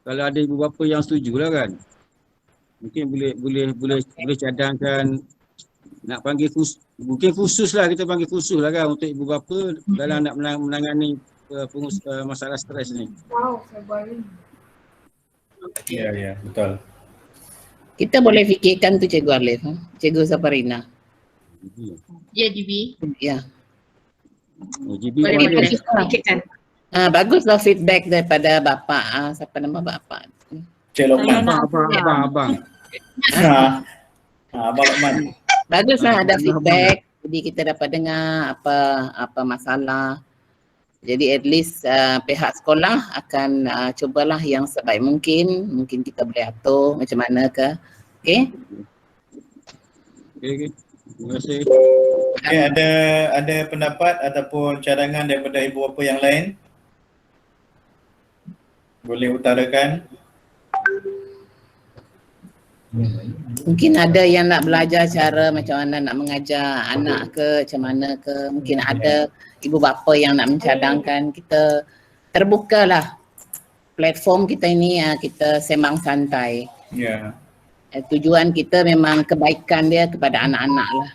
Kalau ada ibu bapa yang setuju lah kan. Mungkin boleh cadangkan nak panggil mungkin khusus lah, kita panggil khusus lah kan untuk ibu bapa dalam nak menangani masalah stres ni. Ya, betul. Kita boleh fikirkan tu Cikgu Alif, Cikgu Safarina. Ya, GB. Ya. Boleh fikirkan. Baguslah feedback daripada bapa. Siapa nama bapa? Cik Lokman. Abang. Abang Lokman. Baguslah ada feedback. Jadi kita dapat dengar apa masalah. Jadi at least pihak sekolah akan cubalah yang sebaik mungkin. Mungkin kita boleh atur macam mana ke. Okey? Okey. Terima kasih. Okey, ada pendapat ataupun cadangan daripada ibu bapa yang lain? Boleh utarakan? Mungkin ada yang nak belajar cara macam mana nak mengajar anak ke, macam mana ke. Mungkin ada ibu bapa yang nak mencadangkan. Kita terbukalah platform kita ini, kita sembang santai. Ya. Tujuan kita memang kebaikan dia kepada anak-anak lah.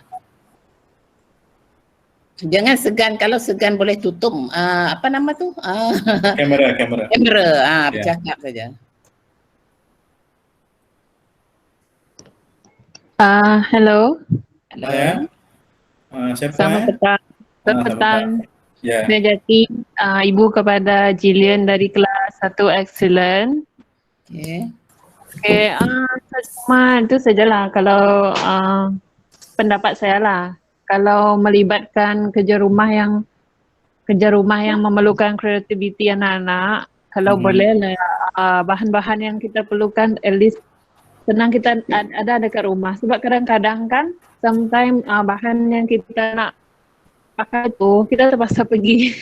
Jangan segan, kalau segan boleh tutup apa nama tu? Kamera. Bercakap saja. Hello. Hello. Ya. Siapa? Selamat petang. Selamat petang. Ya. Saya Jati, ibu kepada Jillian dari kelas 1 Excellent. Okey. Okay, cuma itu sajalah kalau pendapat saya lah. Kalau melibatkan kerja rumah yang memerlukan kreativiti anak-anak, kalau boleh lah bahan-bahan yang kita perlukan at least senang kita ada dekat rumah. Sebab kadang-kadang kan sometimes bahan yang kita nak pakai tu kita terpaksa pergi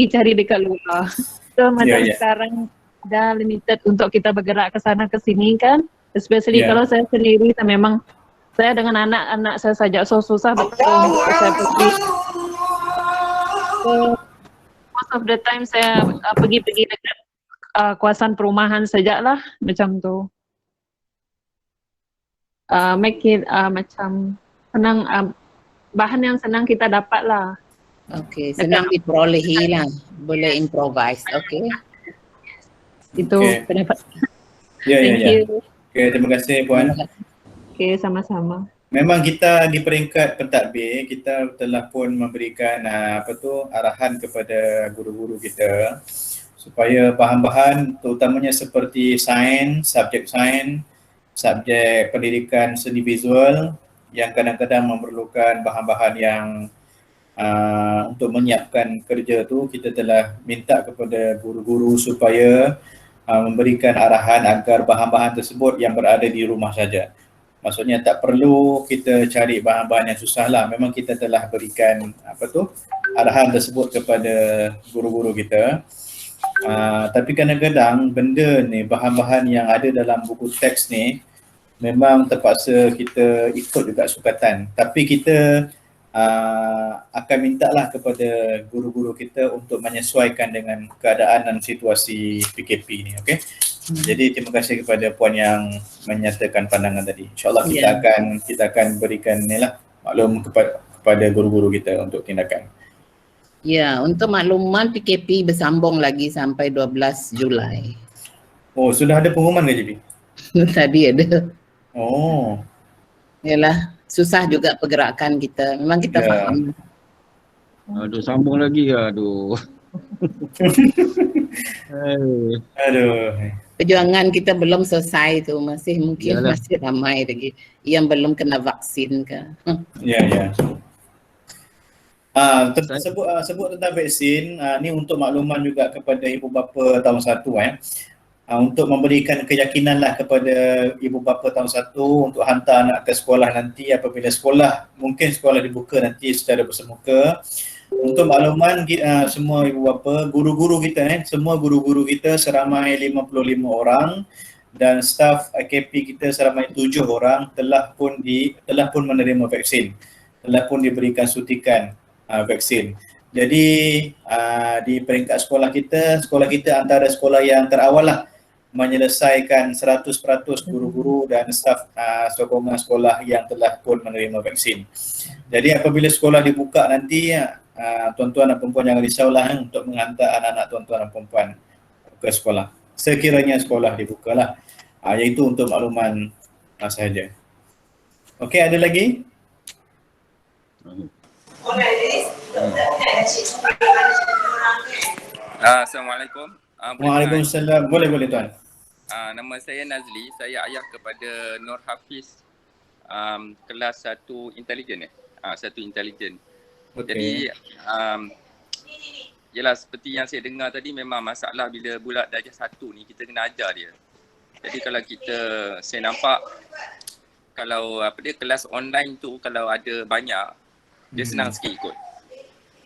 cari dekat luar. So macam sekarang dah limited untuk kita bergerak ke sana ke sini kan. Especially kalau saya sendiri, memang saya dengan anak-anak saya saja susah betul untuk saya pergi. So most of the time saya pergi dekat kawasan perumahan sajalah macam tu. Make it macam senang, bahan yang senang kita dapat lah. Okey, senang diperolehi lah. Boleh improvise. Okey. Itu pendapat. Ya. Thank you. Okey, terima kasih Puan. Okey, sama-sama. Memang kita di peringkat pentadbir, kita telah pun memberikan arahan kepada guru-guru kita supaya bahan-bahan terutamanya seperti sains, subjek pendidikan seni visual yang kadang-kadang memerlukan bahan-bahan yang untuk menyiapkan kerja tu, kita telah minta kepada guru-guru supaya memberikan arahan agar bahan-bahan tersebut yang berada di rumah saja. Maksudnya tak perlu kita cari bahan-bahan yang susah lah. Memang kita telah berikan arahan tersebut kepada guru-guru kita. Tapi kadang-kadang benda ni, bahan-bahan yang ada dalam buku teks ni memang terpaksa kita ikut juga sukatan. Tapi kita akan mintalah kepada guru-guru kita untuk menyesuaikan dengan keadaan dan situasi PKP ni, okey? Jadi terima kasih kepada puan yang menyatakan pandangan tadi. InsyaAllah kita akan berikan maklum kepada guru-guru kita untuk tindakan. Ya, untuk makluman PKP bersambung lagi sampai 12 Julai. Oh, sudah ada pengumuman ke JP? Tadi ada. Oh. Yalah, susah juga pergerakan kita. Memang kita faham. Aduh, sambung lagi. Aduh. Aduh. Perjuangan kita belum selesai tu, masih mungkin Yalah. masih ramai lagi yang belum kena vaksin ke. Ya. Sebut tentang vaksin, ni untuk makluman juga kepada ibu bapa tahun 1 untuk memberikan keyakinan lah kepada ibu bapa tahun 1 untuk hantar anak ke sekolah nanti apabila mungkin sekolah dibuka nanti secara bersemuka. Untuk makluman semua ibu bapa, guru-guru kita semua guru-guru kita seramai 55 orang dan staf IKP kita seramai 7 orang telah pun menerima vaksin, telah pun diberikan suntikan vaksin. Jadi di peringkat sekolah kita antara sekolah yang terawal lah menyelesaikan 100% guru-guru dan staf sokongan sekolah yang telah pun menerima vaksin. Jadi apabila sekolah dibuka nanti, tuan-tuan dan perempuan jangan risaulah untuk menghantar anak-anak tuan-tuan dan perempuan ke sekolah. Sekiranya sekolah dibuka lah. Iaitu untuk makluman sahaja. Okey, ada lagi? Assalamualaikum. Waalaikumsalam. Boleh tuan. Nama saya Nazli. Saya ayah kepada Nur Hafiz, kelas 1 intelijen 1 intelijen. Okay. Jadi yalah, seperti yang saya dengar tadi, memang masalah bila bulat darjah 1 ni kita kena ajar dia. Jadi kalau saya nampak kalau kelas online tu kalau ada banyak, dia senang sikit ikut.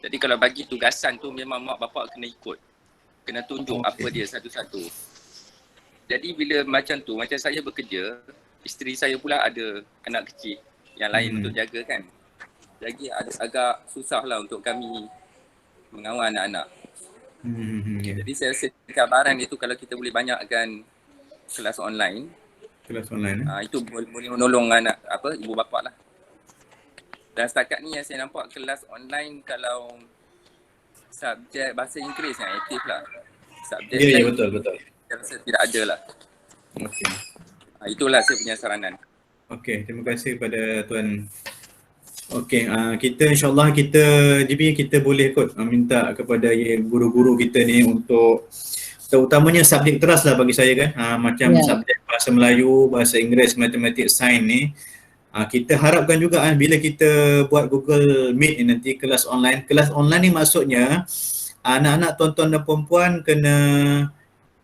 Jadi kalau bagi tugasan tu memang mak bapak kena ikut. Kena tunjuk apa dia satu-satu. Jadi bila macam tu, macam saya bekerja, isteri saya pula ada anak kecil yang lain untuk jaga kan. Jadi agak susah lah untuk kami mengawal anak-anak. Jadi saya rasa cabaran itu kalau kita boleh banyakkan kelas online. Kelas online Itu boleh menolong anak ibu bapa lah. Dan setakat ni yang saya nampak kelas online kalau subjek bahasa Inggeris yang aktif lah. Subjek ya, betul. saya rasa tidak ada lah. Okey. Itulah saya punya saranan. Okey, terima kasih kepada tuan. Okey, kita insyaAllah kita boleh minta kepada guru-guru kita ni untuk terutamanya subjek teras lah bagi saya kan. Macam subjek bahasa Melayu, bahasa Inggeris, matematik, sains ni. Kita harapkan juga bila kita buat Google Meet ni nanti kelas online ni maksudnya anak-anak tuan-tuan dan perempuan kena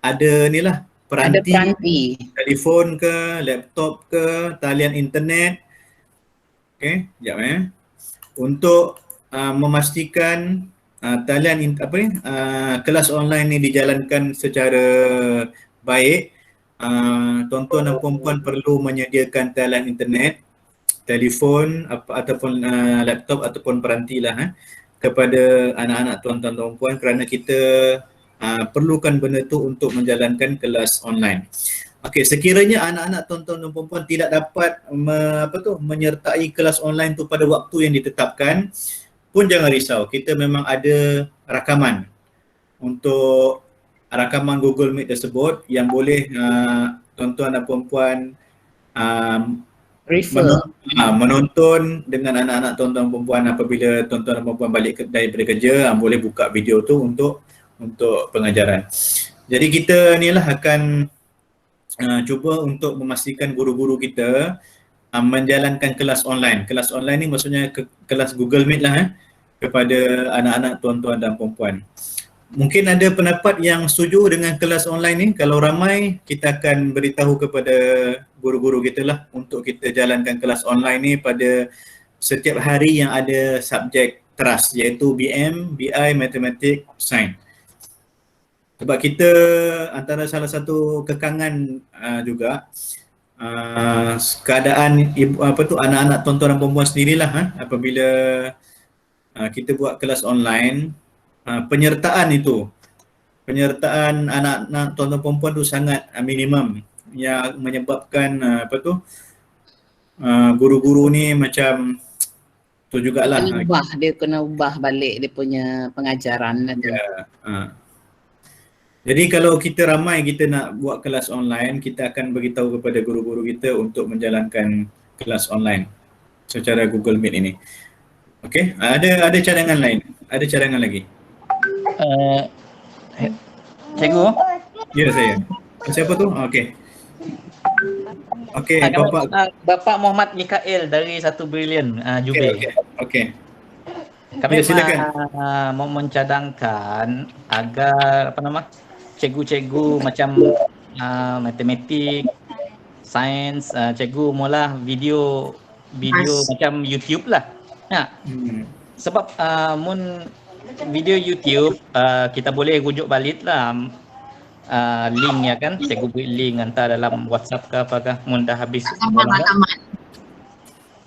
ada ni lah peranti, telefon ke, laptop ke, talian internet. Okey, sekejap untuk memastikan talian kelas online ni dijalankan secara baik. Tuan-tuan dan perempuan perlu menyediakan talian internet, telefon ataupun laptop ataupun peranti lah kepada anak-anak tuan-tuan dan perempuan kerana kita perlukan benda tu untuk menjalankan kelas online. Okey, sekiranya anak-anak tuan-tuan dan perempuan tidak dapat menyertai kelas online tu pada waktu yang ditetapkan, pun jangan risau. Kita memang ada rakaman untuk rakaman Google Meet tersebut yang boleh tuan-tuan dan perempuan menonton dengan anak-anak tuan-tuan dan perempuan apabila tuan-tuan dan perempuan balik daripada kerja, boleh buka video tu untuk pengajaran. Jadi kita ni lah akan cuba untuk memastikan guru-guru kita menjalankan kelas online. Kelas online ni maksudnya kelas Google Meet lah kepada anak-anak tuan-tuan dan puan-puan. Mungkin ada pendapat yang setuju dengan kelas online ni. Kalau ramai, kita akan beritahu kepada guru-guru kita lah untuk kita jalankan kelas online ni pada setiap hari yang ada subjek teras, iaitu BM, BI, Matematik, Sains. Sebab kita antara salah satu kekangan juga keadaan anak-anak tuan-tuan dan puan-puan sendirilah apabila kita buat kelas online, penyertaan anak-anak tuan-tuan perempuan tu sangat minimum, yang menyebabkan guru-guru ni macam tu jugalah. Dia kena ubah balik dia punya pengajaran nanti. Jadi kalau kita ramai kita nak buat kelas online, kita akan beritahu kepada guru-guru kita untuk menjalankan kelas online secara Google Meet ini. Okey, ada cadangan lain? Ada cadangan lagi? Cikgu? Ya, saya. Siapa tu? Okey. Okey, Bapak Muhammad Mikael dari Satu Brilliant, Jubil. Okey. Kami silakan. mau mencadangkan agar cikgu-cikgu macam matematik, sains, cikgu mula video macam YouTube lah. Sebab video YouTube kita boleh rujuk balik lah link ya kan, cikgu beri link hantar dalam WhatsApp ke apakah, mun dah habis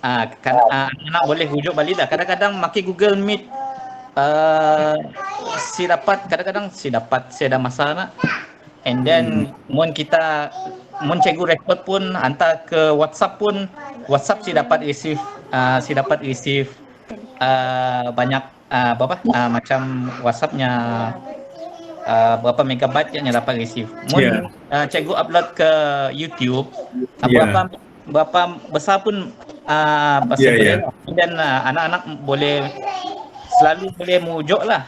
anak boleh rujuk balik dah. Kadang-kadang pakai Google Meet si dapat ada masalah and then mun cikgu record pun hantar ke WhatsApp pun, WhatsApp si dapat receive banyak macam WhatsAppnya berapa megabyte yang dapat receive. Mun cikgu upload ke YouTube, berapa besar pun dan anak-anak selalu boleh mujuk lah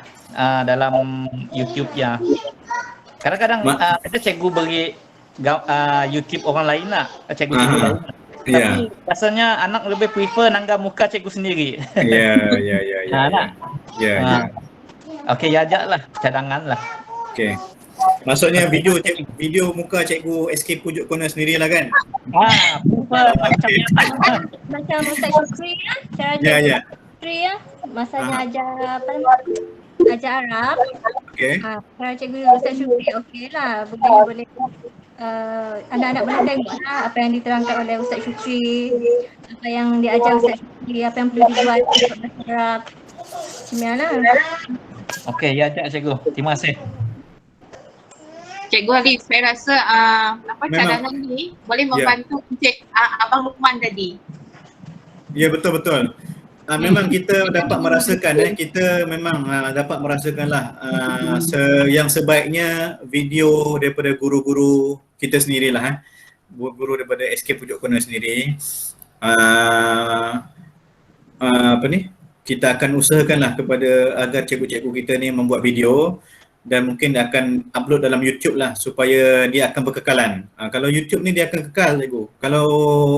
dalam YouTube ya. Kadang-kadang ada cikgu beri YouTube orang lain lah, cikgu-cikgu lain. Tapi rasanya anak lebih prefer nanggap muka cikgu sendiri. Okey, ajak lah, cadangan lah. Okey. Maksudnya video muka cikgu escape pujuk corner sendirilah kan? Macam Ustaz Syukri lah, cara Syukri lah, masanya ajar Arab. Okey. Cara cikgu Ustaz Syukri okeylah, boleh anak-anak boleh tengok lah apa yang diterangkan oleh Ustaz Syukri, apa yang diajar Ustaz Syukri, apa yang perlu dibuat untuk bahasa Arab. Macam lah. Okey, ya ajak cikgu. Terima kasih. Cikgu Halif, saya rasa cadangan ni boleh membantu Abang Lukman tadi. Ya, betul-betul. Memang kita dapat merasakan kita memang dapat merasakanlah yang sebaiknya video daripada guru-guru kita sendirilah, guru daripada SK Pujuk Corner sendiri. Kita akan usahakanlah kepada agar cikgu-cikgu kita ni membuat video dan mungkin dia akan upload dalam YouTube lah supaya dia akan berkekalan. Kalau YouTube ni dia akan kekal cikgu. Kalau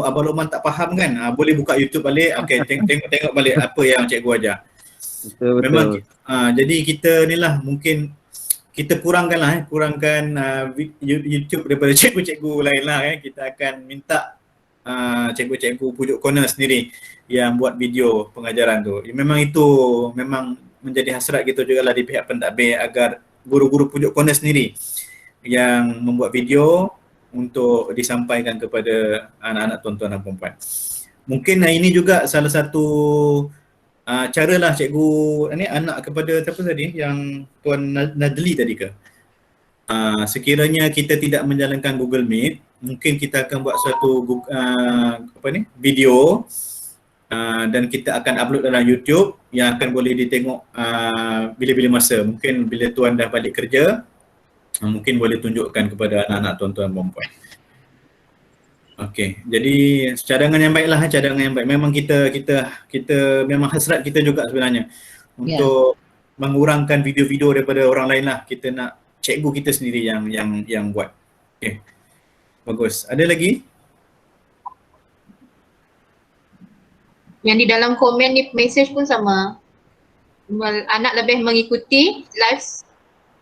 Abang Lokman tak faham kan, boleh buka YouTube balik, okey tengok balik apa yang cikgu ajar. Betul. Memang jadi kita ni lah mungkin kita kurangkan YouTube daripada cikgu-cikgu lain lah kita akan minta cikgu-cikgu Pujuk Corner sendiri yang buat video pengajaran tu. Memang itu menjadi hasrat kita juga lah di pihak pentadbir agar guru-guru Pujuk Corner sendiri yang membuat video untuk disampaikan kepada anak-anak tuan-tuan dan puan-puan. Mungkin ini juga salah satu cara lah cikgu ni anak kepada siapa tadi yang Tuan Nadli tadi ke? Sekiranya kita tidak menjalankan Google Meet, mungkin kita akan buat satu video dan kita akan upload dalam YouTube yang akan boleh ditengok bila-bila masa. Mungkin bila tuan dah balik kerja, mungkin boleh tunjukkan kepada anak-anak tuan-tuan dan puan. Okey, jadi cadangan yang baiklah, cadangan yang baik. Memang kita memang hasrat kita juga sebenarnya untuk mengurangkan video-video daripada orang lain lah. Kita nak cikgu kita sendiri yang buat. Okey. Bagus. Ada lagi? Yang di dalam komen ni message pun sama. anak lebih mengikuti live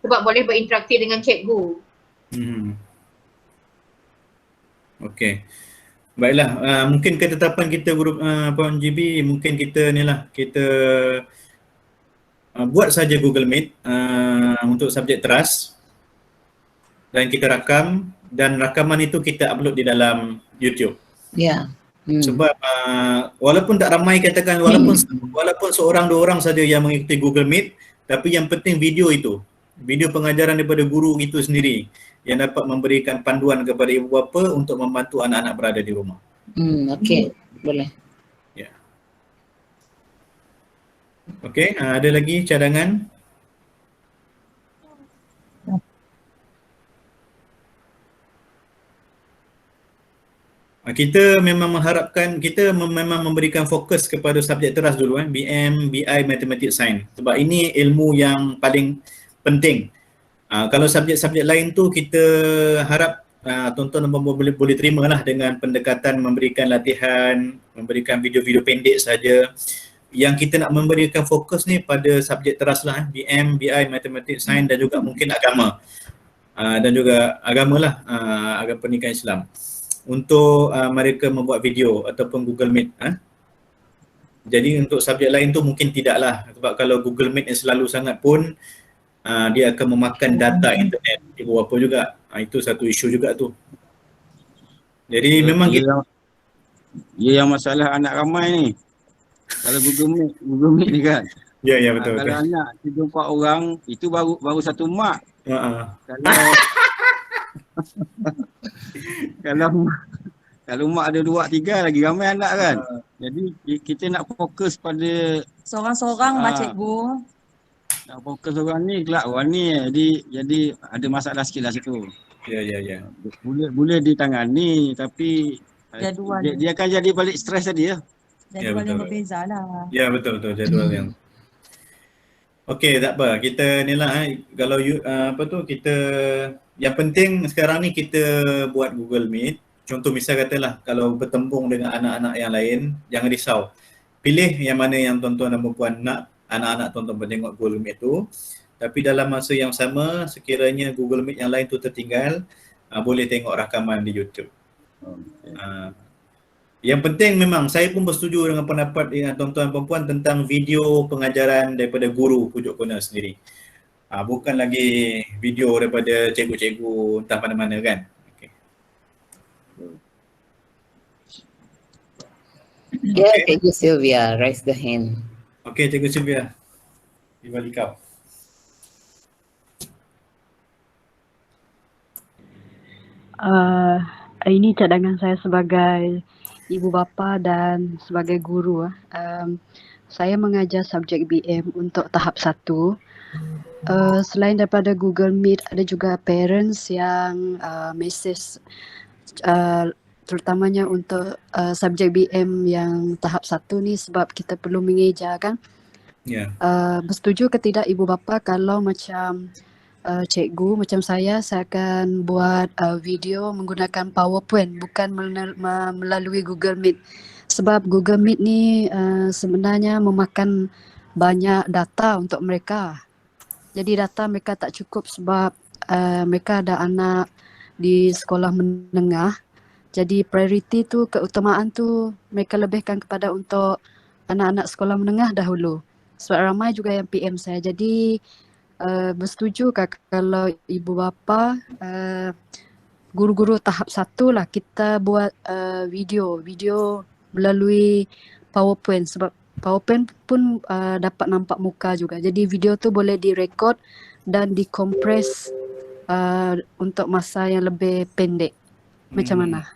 sebab boleh berinteraksi dengan cikgu. Okey. Baiklah, mungkin ketetapan kita guru Puan GB, mungkin kita ni lah, kita buat saja Google Meet untuk subjek teras dan kita rakam, dan rakaman itu kita upload di dalam YouTube. Ya. Sebab walaupun tak ramai, katakan walaupun seorang dua orang saja yang mengikuti Google Meet, tapi yang penting video itu, video pengajaran daripada guru itu sendiri yang dapat memberikan panduan kepada ibu bapa untuk membantu anak-anak berada di rumah. Okey, boleh. Ya. Okey, ada lagi cadangan? Kita memang mengharapkan, kita memang memberikan fokus kepada subjek teras dulu, BM, BI, Mathematics, Sains. Sebab ini ilmu yang paling penting. Kalau subjek-subjek lain tu kita harap tuan-tuan boleh terimalah dengan pendekatan memberikan latihan, memberikan video-video pendek saja. Yang kita nak memberikan fokus ni pada subjek teras lah, BM, BI, Mathematics, Sains dan juga mungkin agama. Dan juga agama lah, agama pendidikan Islam. Untuk mereka membuat video ataupun Google Meet. Jadi untuk subjek lain tu mungkin tidaklah, sebab kalau Google Meet yang selalu sangat pun dia akan memakan data internet ibu bapa juga. Itu satu isu juga tu. Jadi memang kita yang masalah anak ramai ni. Kalau Google Meet ni kan. Ya betul. Kalau anak 3-4 orang itu baru satu mak. Kalau mak ada 2-3 lagi ramai anak kan. Jadi kita nak fokus pada Seorang-seorang cikgu. Nak fokus orang ni, kelak orang ni. Jadi ada masalah sikit lah situ. Ya. Boleh ditangani tapi Jadual dia akan jadi balik stres tadi ya. Jadual yang berbeza lah. Ya betul jadual yang. Okey, tak apa. Kita ni lah kalau kita yang penting sekarang ni kita buat Google Meet. Contoh misal katalah kalau bertembung dengan anak-anak yang lain, jangan risau. Pilih yang mana yang tuan-tuan dan puan nak anak-anak tuan-tuan bertengok Google Meet tu. Tapi dalam masa yang sama, sekiranya Google Meet yang lain tu tertinggal, boleh tengok rakaman di YouTube. Yang penting memang saya pun bersetuju dengan pendapat dengan tuan-tuan dan puan tentang video pengajaran daripada guru pujuk kona sendiri. Bukan lagi video daripada cikgu-cikgu entah mana-mana kan. Ya, Cikgu Sylvia, raise the hand. Okey, Cikgu Sylvia. Di balik kau. Ini cadangan saya sebagai ibu bapa dan sebagai guru. Saya mengajar subjek BM untuk tahap 1. Selain daripada Google Meet, ada juga parents yang message terutamanya untuk subjek BM yang tahap 1 ni sebab kita perlu mengeja kan. Bersetuju ke tidak ibu bapa kalau macam cikgu macam saya akan buat video menggunakan PowerPoint bukan melalui Google Meet. Sebab Google Meet ni sebenarnya memakan banyak data untuk mereka. Jadi data mereka tak cukup sebab mereka ada anak di sekolah menengah. Jadi priority tu, keutamaan tu mereka lebihkan kepada untuk anak-anak sekolah menengah dahulu. Sebab ramai juga yang PM saya. Jadi bersetuju kalau ibu bapa guru-guru tahap 1 lah kita buat video melalui PowerPoint sebab PowerPoint pun dapat nampak muka juga. Jadi video tu boleh direkod dan dikompres untuk masa yang lebih pendek. Macam mana?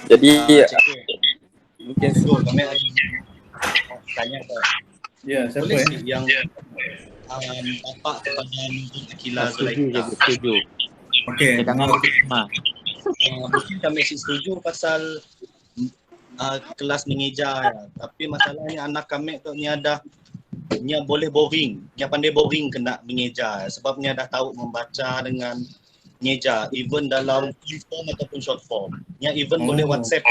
Jadi mungkin kami ada tanya ke. Ya, siapa boleh yang bapak kepada Nurul Akila Zulaika. Setuju. Okey. Mungkin kami setuju pasal kelas mengeja ya. Tapi masalahnya anak kami tu ni ada nya boleh boring, nya pandai boring kena mengeja sebab nya dah tahu membaca dengan mengeja even dalam full form ataupun short form. Nya even boleh WhatsApp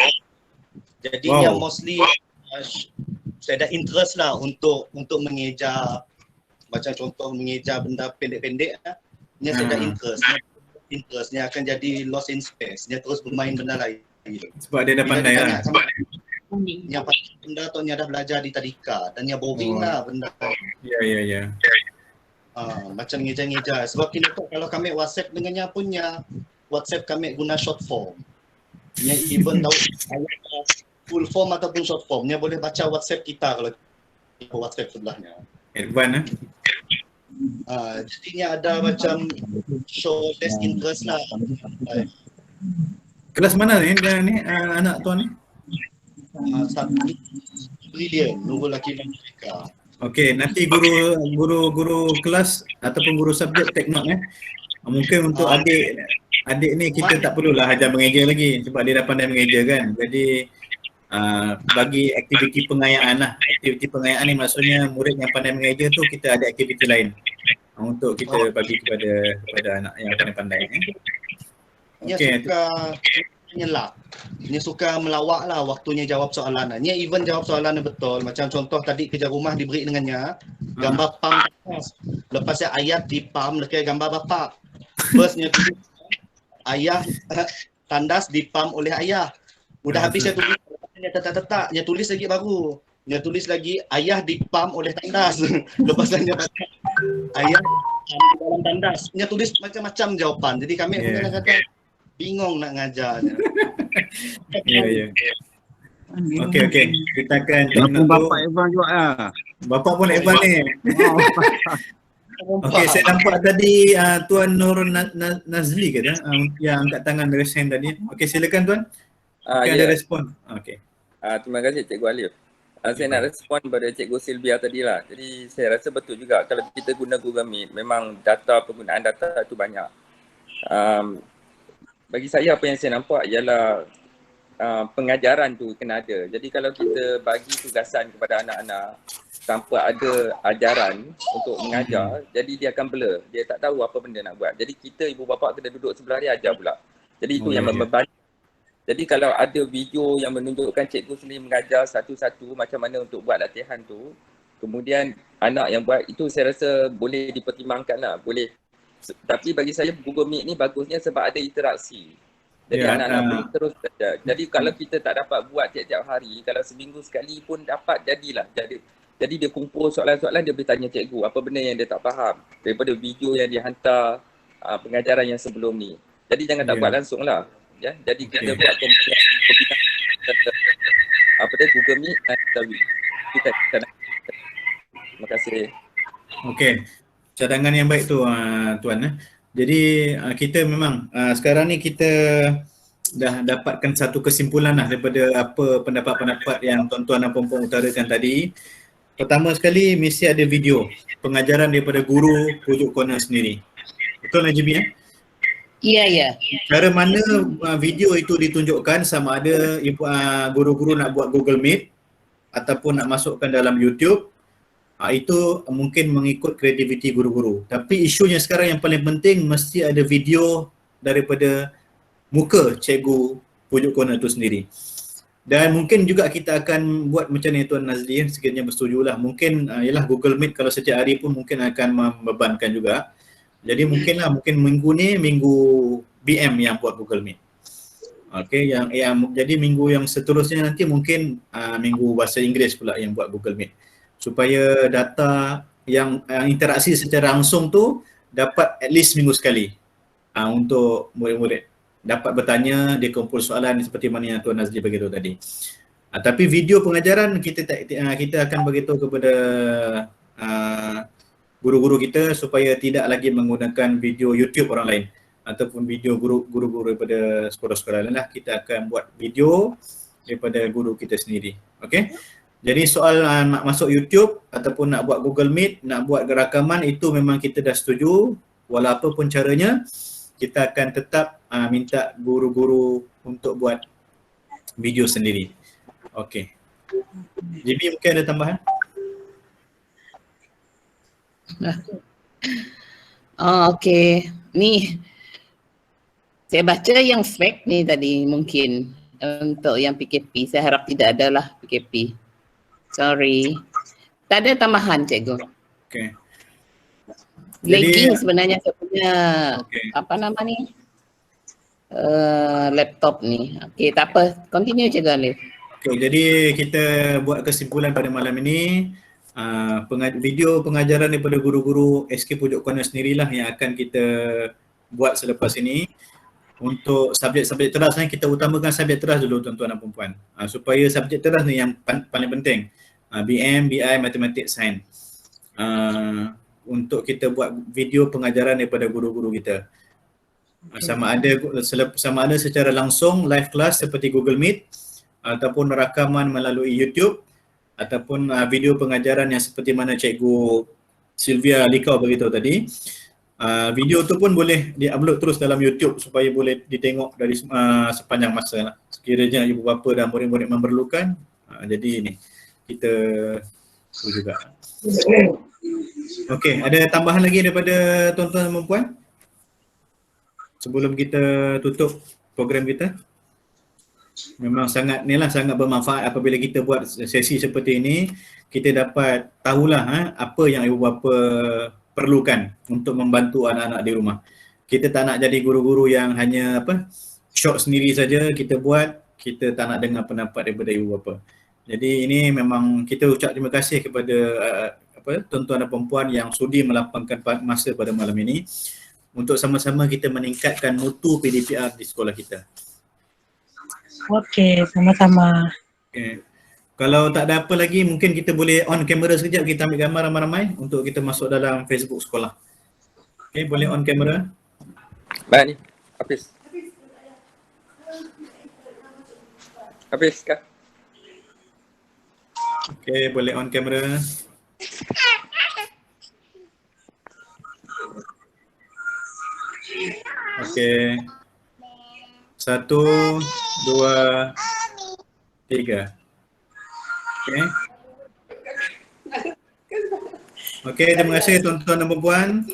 Jadinya mostly saya ada interest lah untuk mengejar, macam contoh mengejar benda pendek-pendek lah. Ni saya ada interest ni akan jadi lost in space. Dia terus bermain benda lain. Sebab dia dah pandai lah. Yang paling benda tu ni dah belajar di tadika dan yang boring lah benda. Ya. Macam ngejar-ngejar. Sebab kita tu kalau kami WhatsApp dengannya punya, WhatsApp kami guna short form. Yang even tahu full form ataupun short form, dia boleh baca WhatsApp kita kalau WhatsApp sebelahnya. Advance jadinya ada macam show less interest lah. Kelas mana ni anak tuan ni? Satu brilliant, nombor laki mereka. Okey, nanti guru kelas ataupun guru subjek take note mungkin untuk adik ni kita tak perlulah ajar mengeja lagi sebab dia dah pandai mengeja kan. Jadi bagi aktiviti pengayaan lah. Aktiviti pengayaan ni maksudnya murid yang pandai mengeja tu kita ada aktiviti lain untuk kita bagi kepada anak yang pandai-pandai. Dia suka nyelak. Dia suka melawak lah waktunya jawab soalan. Dia even jawab soalan betul. Macam contoh tadi kerja rumah diberi dengannya gambar pam tandas. Lepasnya ayat di pam lekai gambar bapak. Firstnya tulis ayah tandas dipam oleh ayah. Udah habis saya tulis, dia tetap dia tulis lagi baru. Dia tulis lagi ayah dipam oleh tandas. Lepas dia baca ayah dalam tandas. Dia tulis macam-macam jawapan. Jadi kami kadang-kadang bingung nak ngajarnya. Ya. Okey. Kita akan Bapak Evan juga lah. Bapak pun Evan ni. Okey, saya nampak tadi Tuan Nur Nazli kata yang angkat tangan dari hand tadi. Okey, silakan Tuan. Ada respon. Okey. Terima kasih Cikgu Alif. Saya nak respon pada Cikgu Sylvia tadi lah. Jadi saya rasa betul juga kalau kita guna Google Meet, memang penggunaan data tu banyak. Bagi saya apa yang saya nampak ialah pengajaran tu kena ada. Jadi kalau kita bagi tugasan kepada anak-anak tanpa ada ajaran untuk mengajar, jadi dia akan blur. Dia tak tahu apa benda nak buat. Jadi kita ibu bapa kena duduk sebelah dia ajar pula. Jadi itu yang membantu. Jadi kalau ada video yang menunjukkan cikgu sendiri mengajar satu-satu macam mana untuk buat latihan tu, kemudian anak yang buat itu, saya rasa boleh dipertimbangkan lah. Boleh. Tapi bagi saya Google Meet ni bagusnya sebab ada interaksi. Jadi anak-anak boleh terus belajar. Jadi kalau kita tak dapat buat tiap-tiap hari, kalau seminggu sekali pun dapat jadilah. Jadi dia kumpul soalan-soalan, dia boleh tanya cikgu apa benda yang dia tak faham daripada video yang dia hantar pengajaran yang sebelum ni. Jadi jangan tak buat langsung lah. Ya, jadi kita buat Google Meet dan kita terima kasih. Okey. Cadangan yang baik tu Tuan. Jadi kita memang sekarang ni kita dah dapatkan satu kesimpulan lah daripada apa pendapat-pendapat yang tuan-tuan dan puan-puan utarakan tadi. Pertama sekali mesti ada video pengajaran daripada guru pujuk corner sendiri. Betul Najib ya? Ya. Cara mana video itu ditunjukkan, sama ada guru-guru nak buat Google Meet ataupun nak masukkan dalam YouTube, itu mungkin mengikut kreativiti guru-guru. Tapi isunya sekarang yang paling penting mesti ada video daripada muka cikgu pujuk corner itu sendiri. Dan mungkin juga kita akan buat macam ni Tuan Nazli, sekiranya bersetujulah. Mungkin ialah Google Meet kalau setiap hari pun mungkin akan membebankan juga. Jadi mungkin minggu ni minggu BM yang buat Google Meet. Okey, yang jadi minggu yang seterusnya nanti mungkin minggu bahasa Inggeris pula yang buat Google Meet. Supaya data yang interaksi secara langsung tu dapat at least minggu sekali untuk murid-murid dapat bertanya, dia kumpul soalan seperti mana yang Tuan Nazli beritahu tadi. Tapi video pengajaran kita akan beritahu kepada guru-guru kita supaya tidak lagi menggunakan video YouTube orang lain ataupun video guru-guru daripada sekolah-sekolah lain lah. Kita akan buat video daripada guru kita sendiri. Okey. Jadi soal nak masuk YouTube ataupun nak buat Google Meet, nak buat rakaman, itu memang kita dah setuju. Walaupun caranya, kita akan tetap minta guru-guru untuk buat video sendiri. Okey. JB mungkin ada tambahan? Okey. Ni saya baca yang fake ni tadi mungkin untuk yang PKP. Saya harap tidak ada lah PKP. Sorry. Tak ada tambahan cikgu. Okey. Lagging sebenarnya saya punya okey. apa nama ni? Laptop ni. Okey, tak apa. Continue cikgu Alif. Okey, jadi kita buat kesimpulan pada malam ini, video pengajaran daripada guru-guru SK Pujuk Corner sendirilah yang akan kita buat selepas ini. Untuk subjek-subjek teras ni, kita utamakan subjek teras dulu tuan-tuan dan puan-puan. Supaya subjek teras ni yang paling penting. BM, BI, Matematik, Sains. Untuk kita buat video pengajaran daripada guru-guru kita. Sama ada secara langsung live class seperti Google Meet ataupun rakaman melalui YouTube ataupun video pengajaran yang seperti mana Cikgu Sylvia Likau beritahu tadi. Video tu pun boleh di-upload terus dalam YouTube supaya boleh ditengok dari sepanjang masa lah. Sekiranya ibu bapa dan murid-murid memerlukan, jadi ini kita tu juga. Okey, ada tambahan lagi daripada tuan-tuan dan puan-puan? Sebelum kita tutup program kita. Memang sangat bermanfaat apabila kita buat sesi seperti ini, kita dapat tahulah apa yang ibu bapa perlukan untuk membantu anak-anak di rumah. Kita tak nak jadi guru-guru yang hanya short sendiri saja kita buat, kita tak nak dengar pendapat daripada ibu bapa. Jadi ini memang kita ucap terima kasih kepada tuan-tuan dan puan-puan yang sudi melapangkan masa pada malam ini untuk sama-sama kita meningkatkan mutu PDPR di sekolah kita. Okey, sama-sama. Okay. Kalau tak ada apa lagi, mungkin kita boleh on kamera sekejap, kita ambil gambar ramai-ramai untuk kita masuk dalam Facebook sekolah. Okay, boleh on kamera. Baik ni, Hafiz kah? Okay, boleh on kamera. Okay. 1, 2, 3. Okay. Okay, terima kasih tuan-tuan dan puan-puan.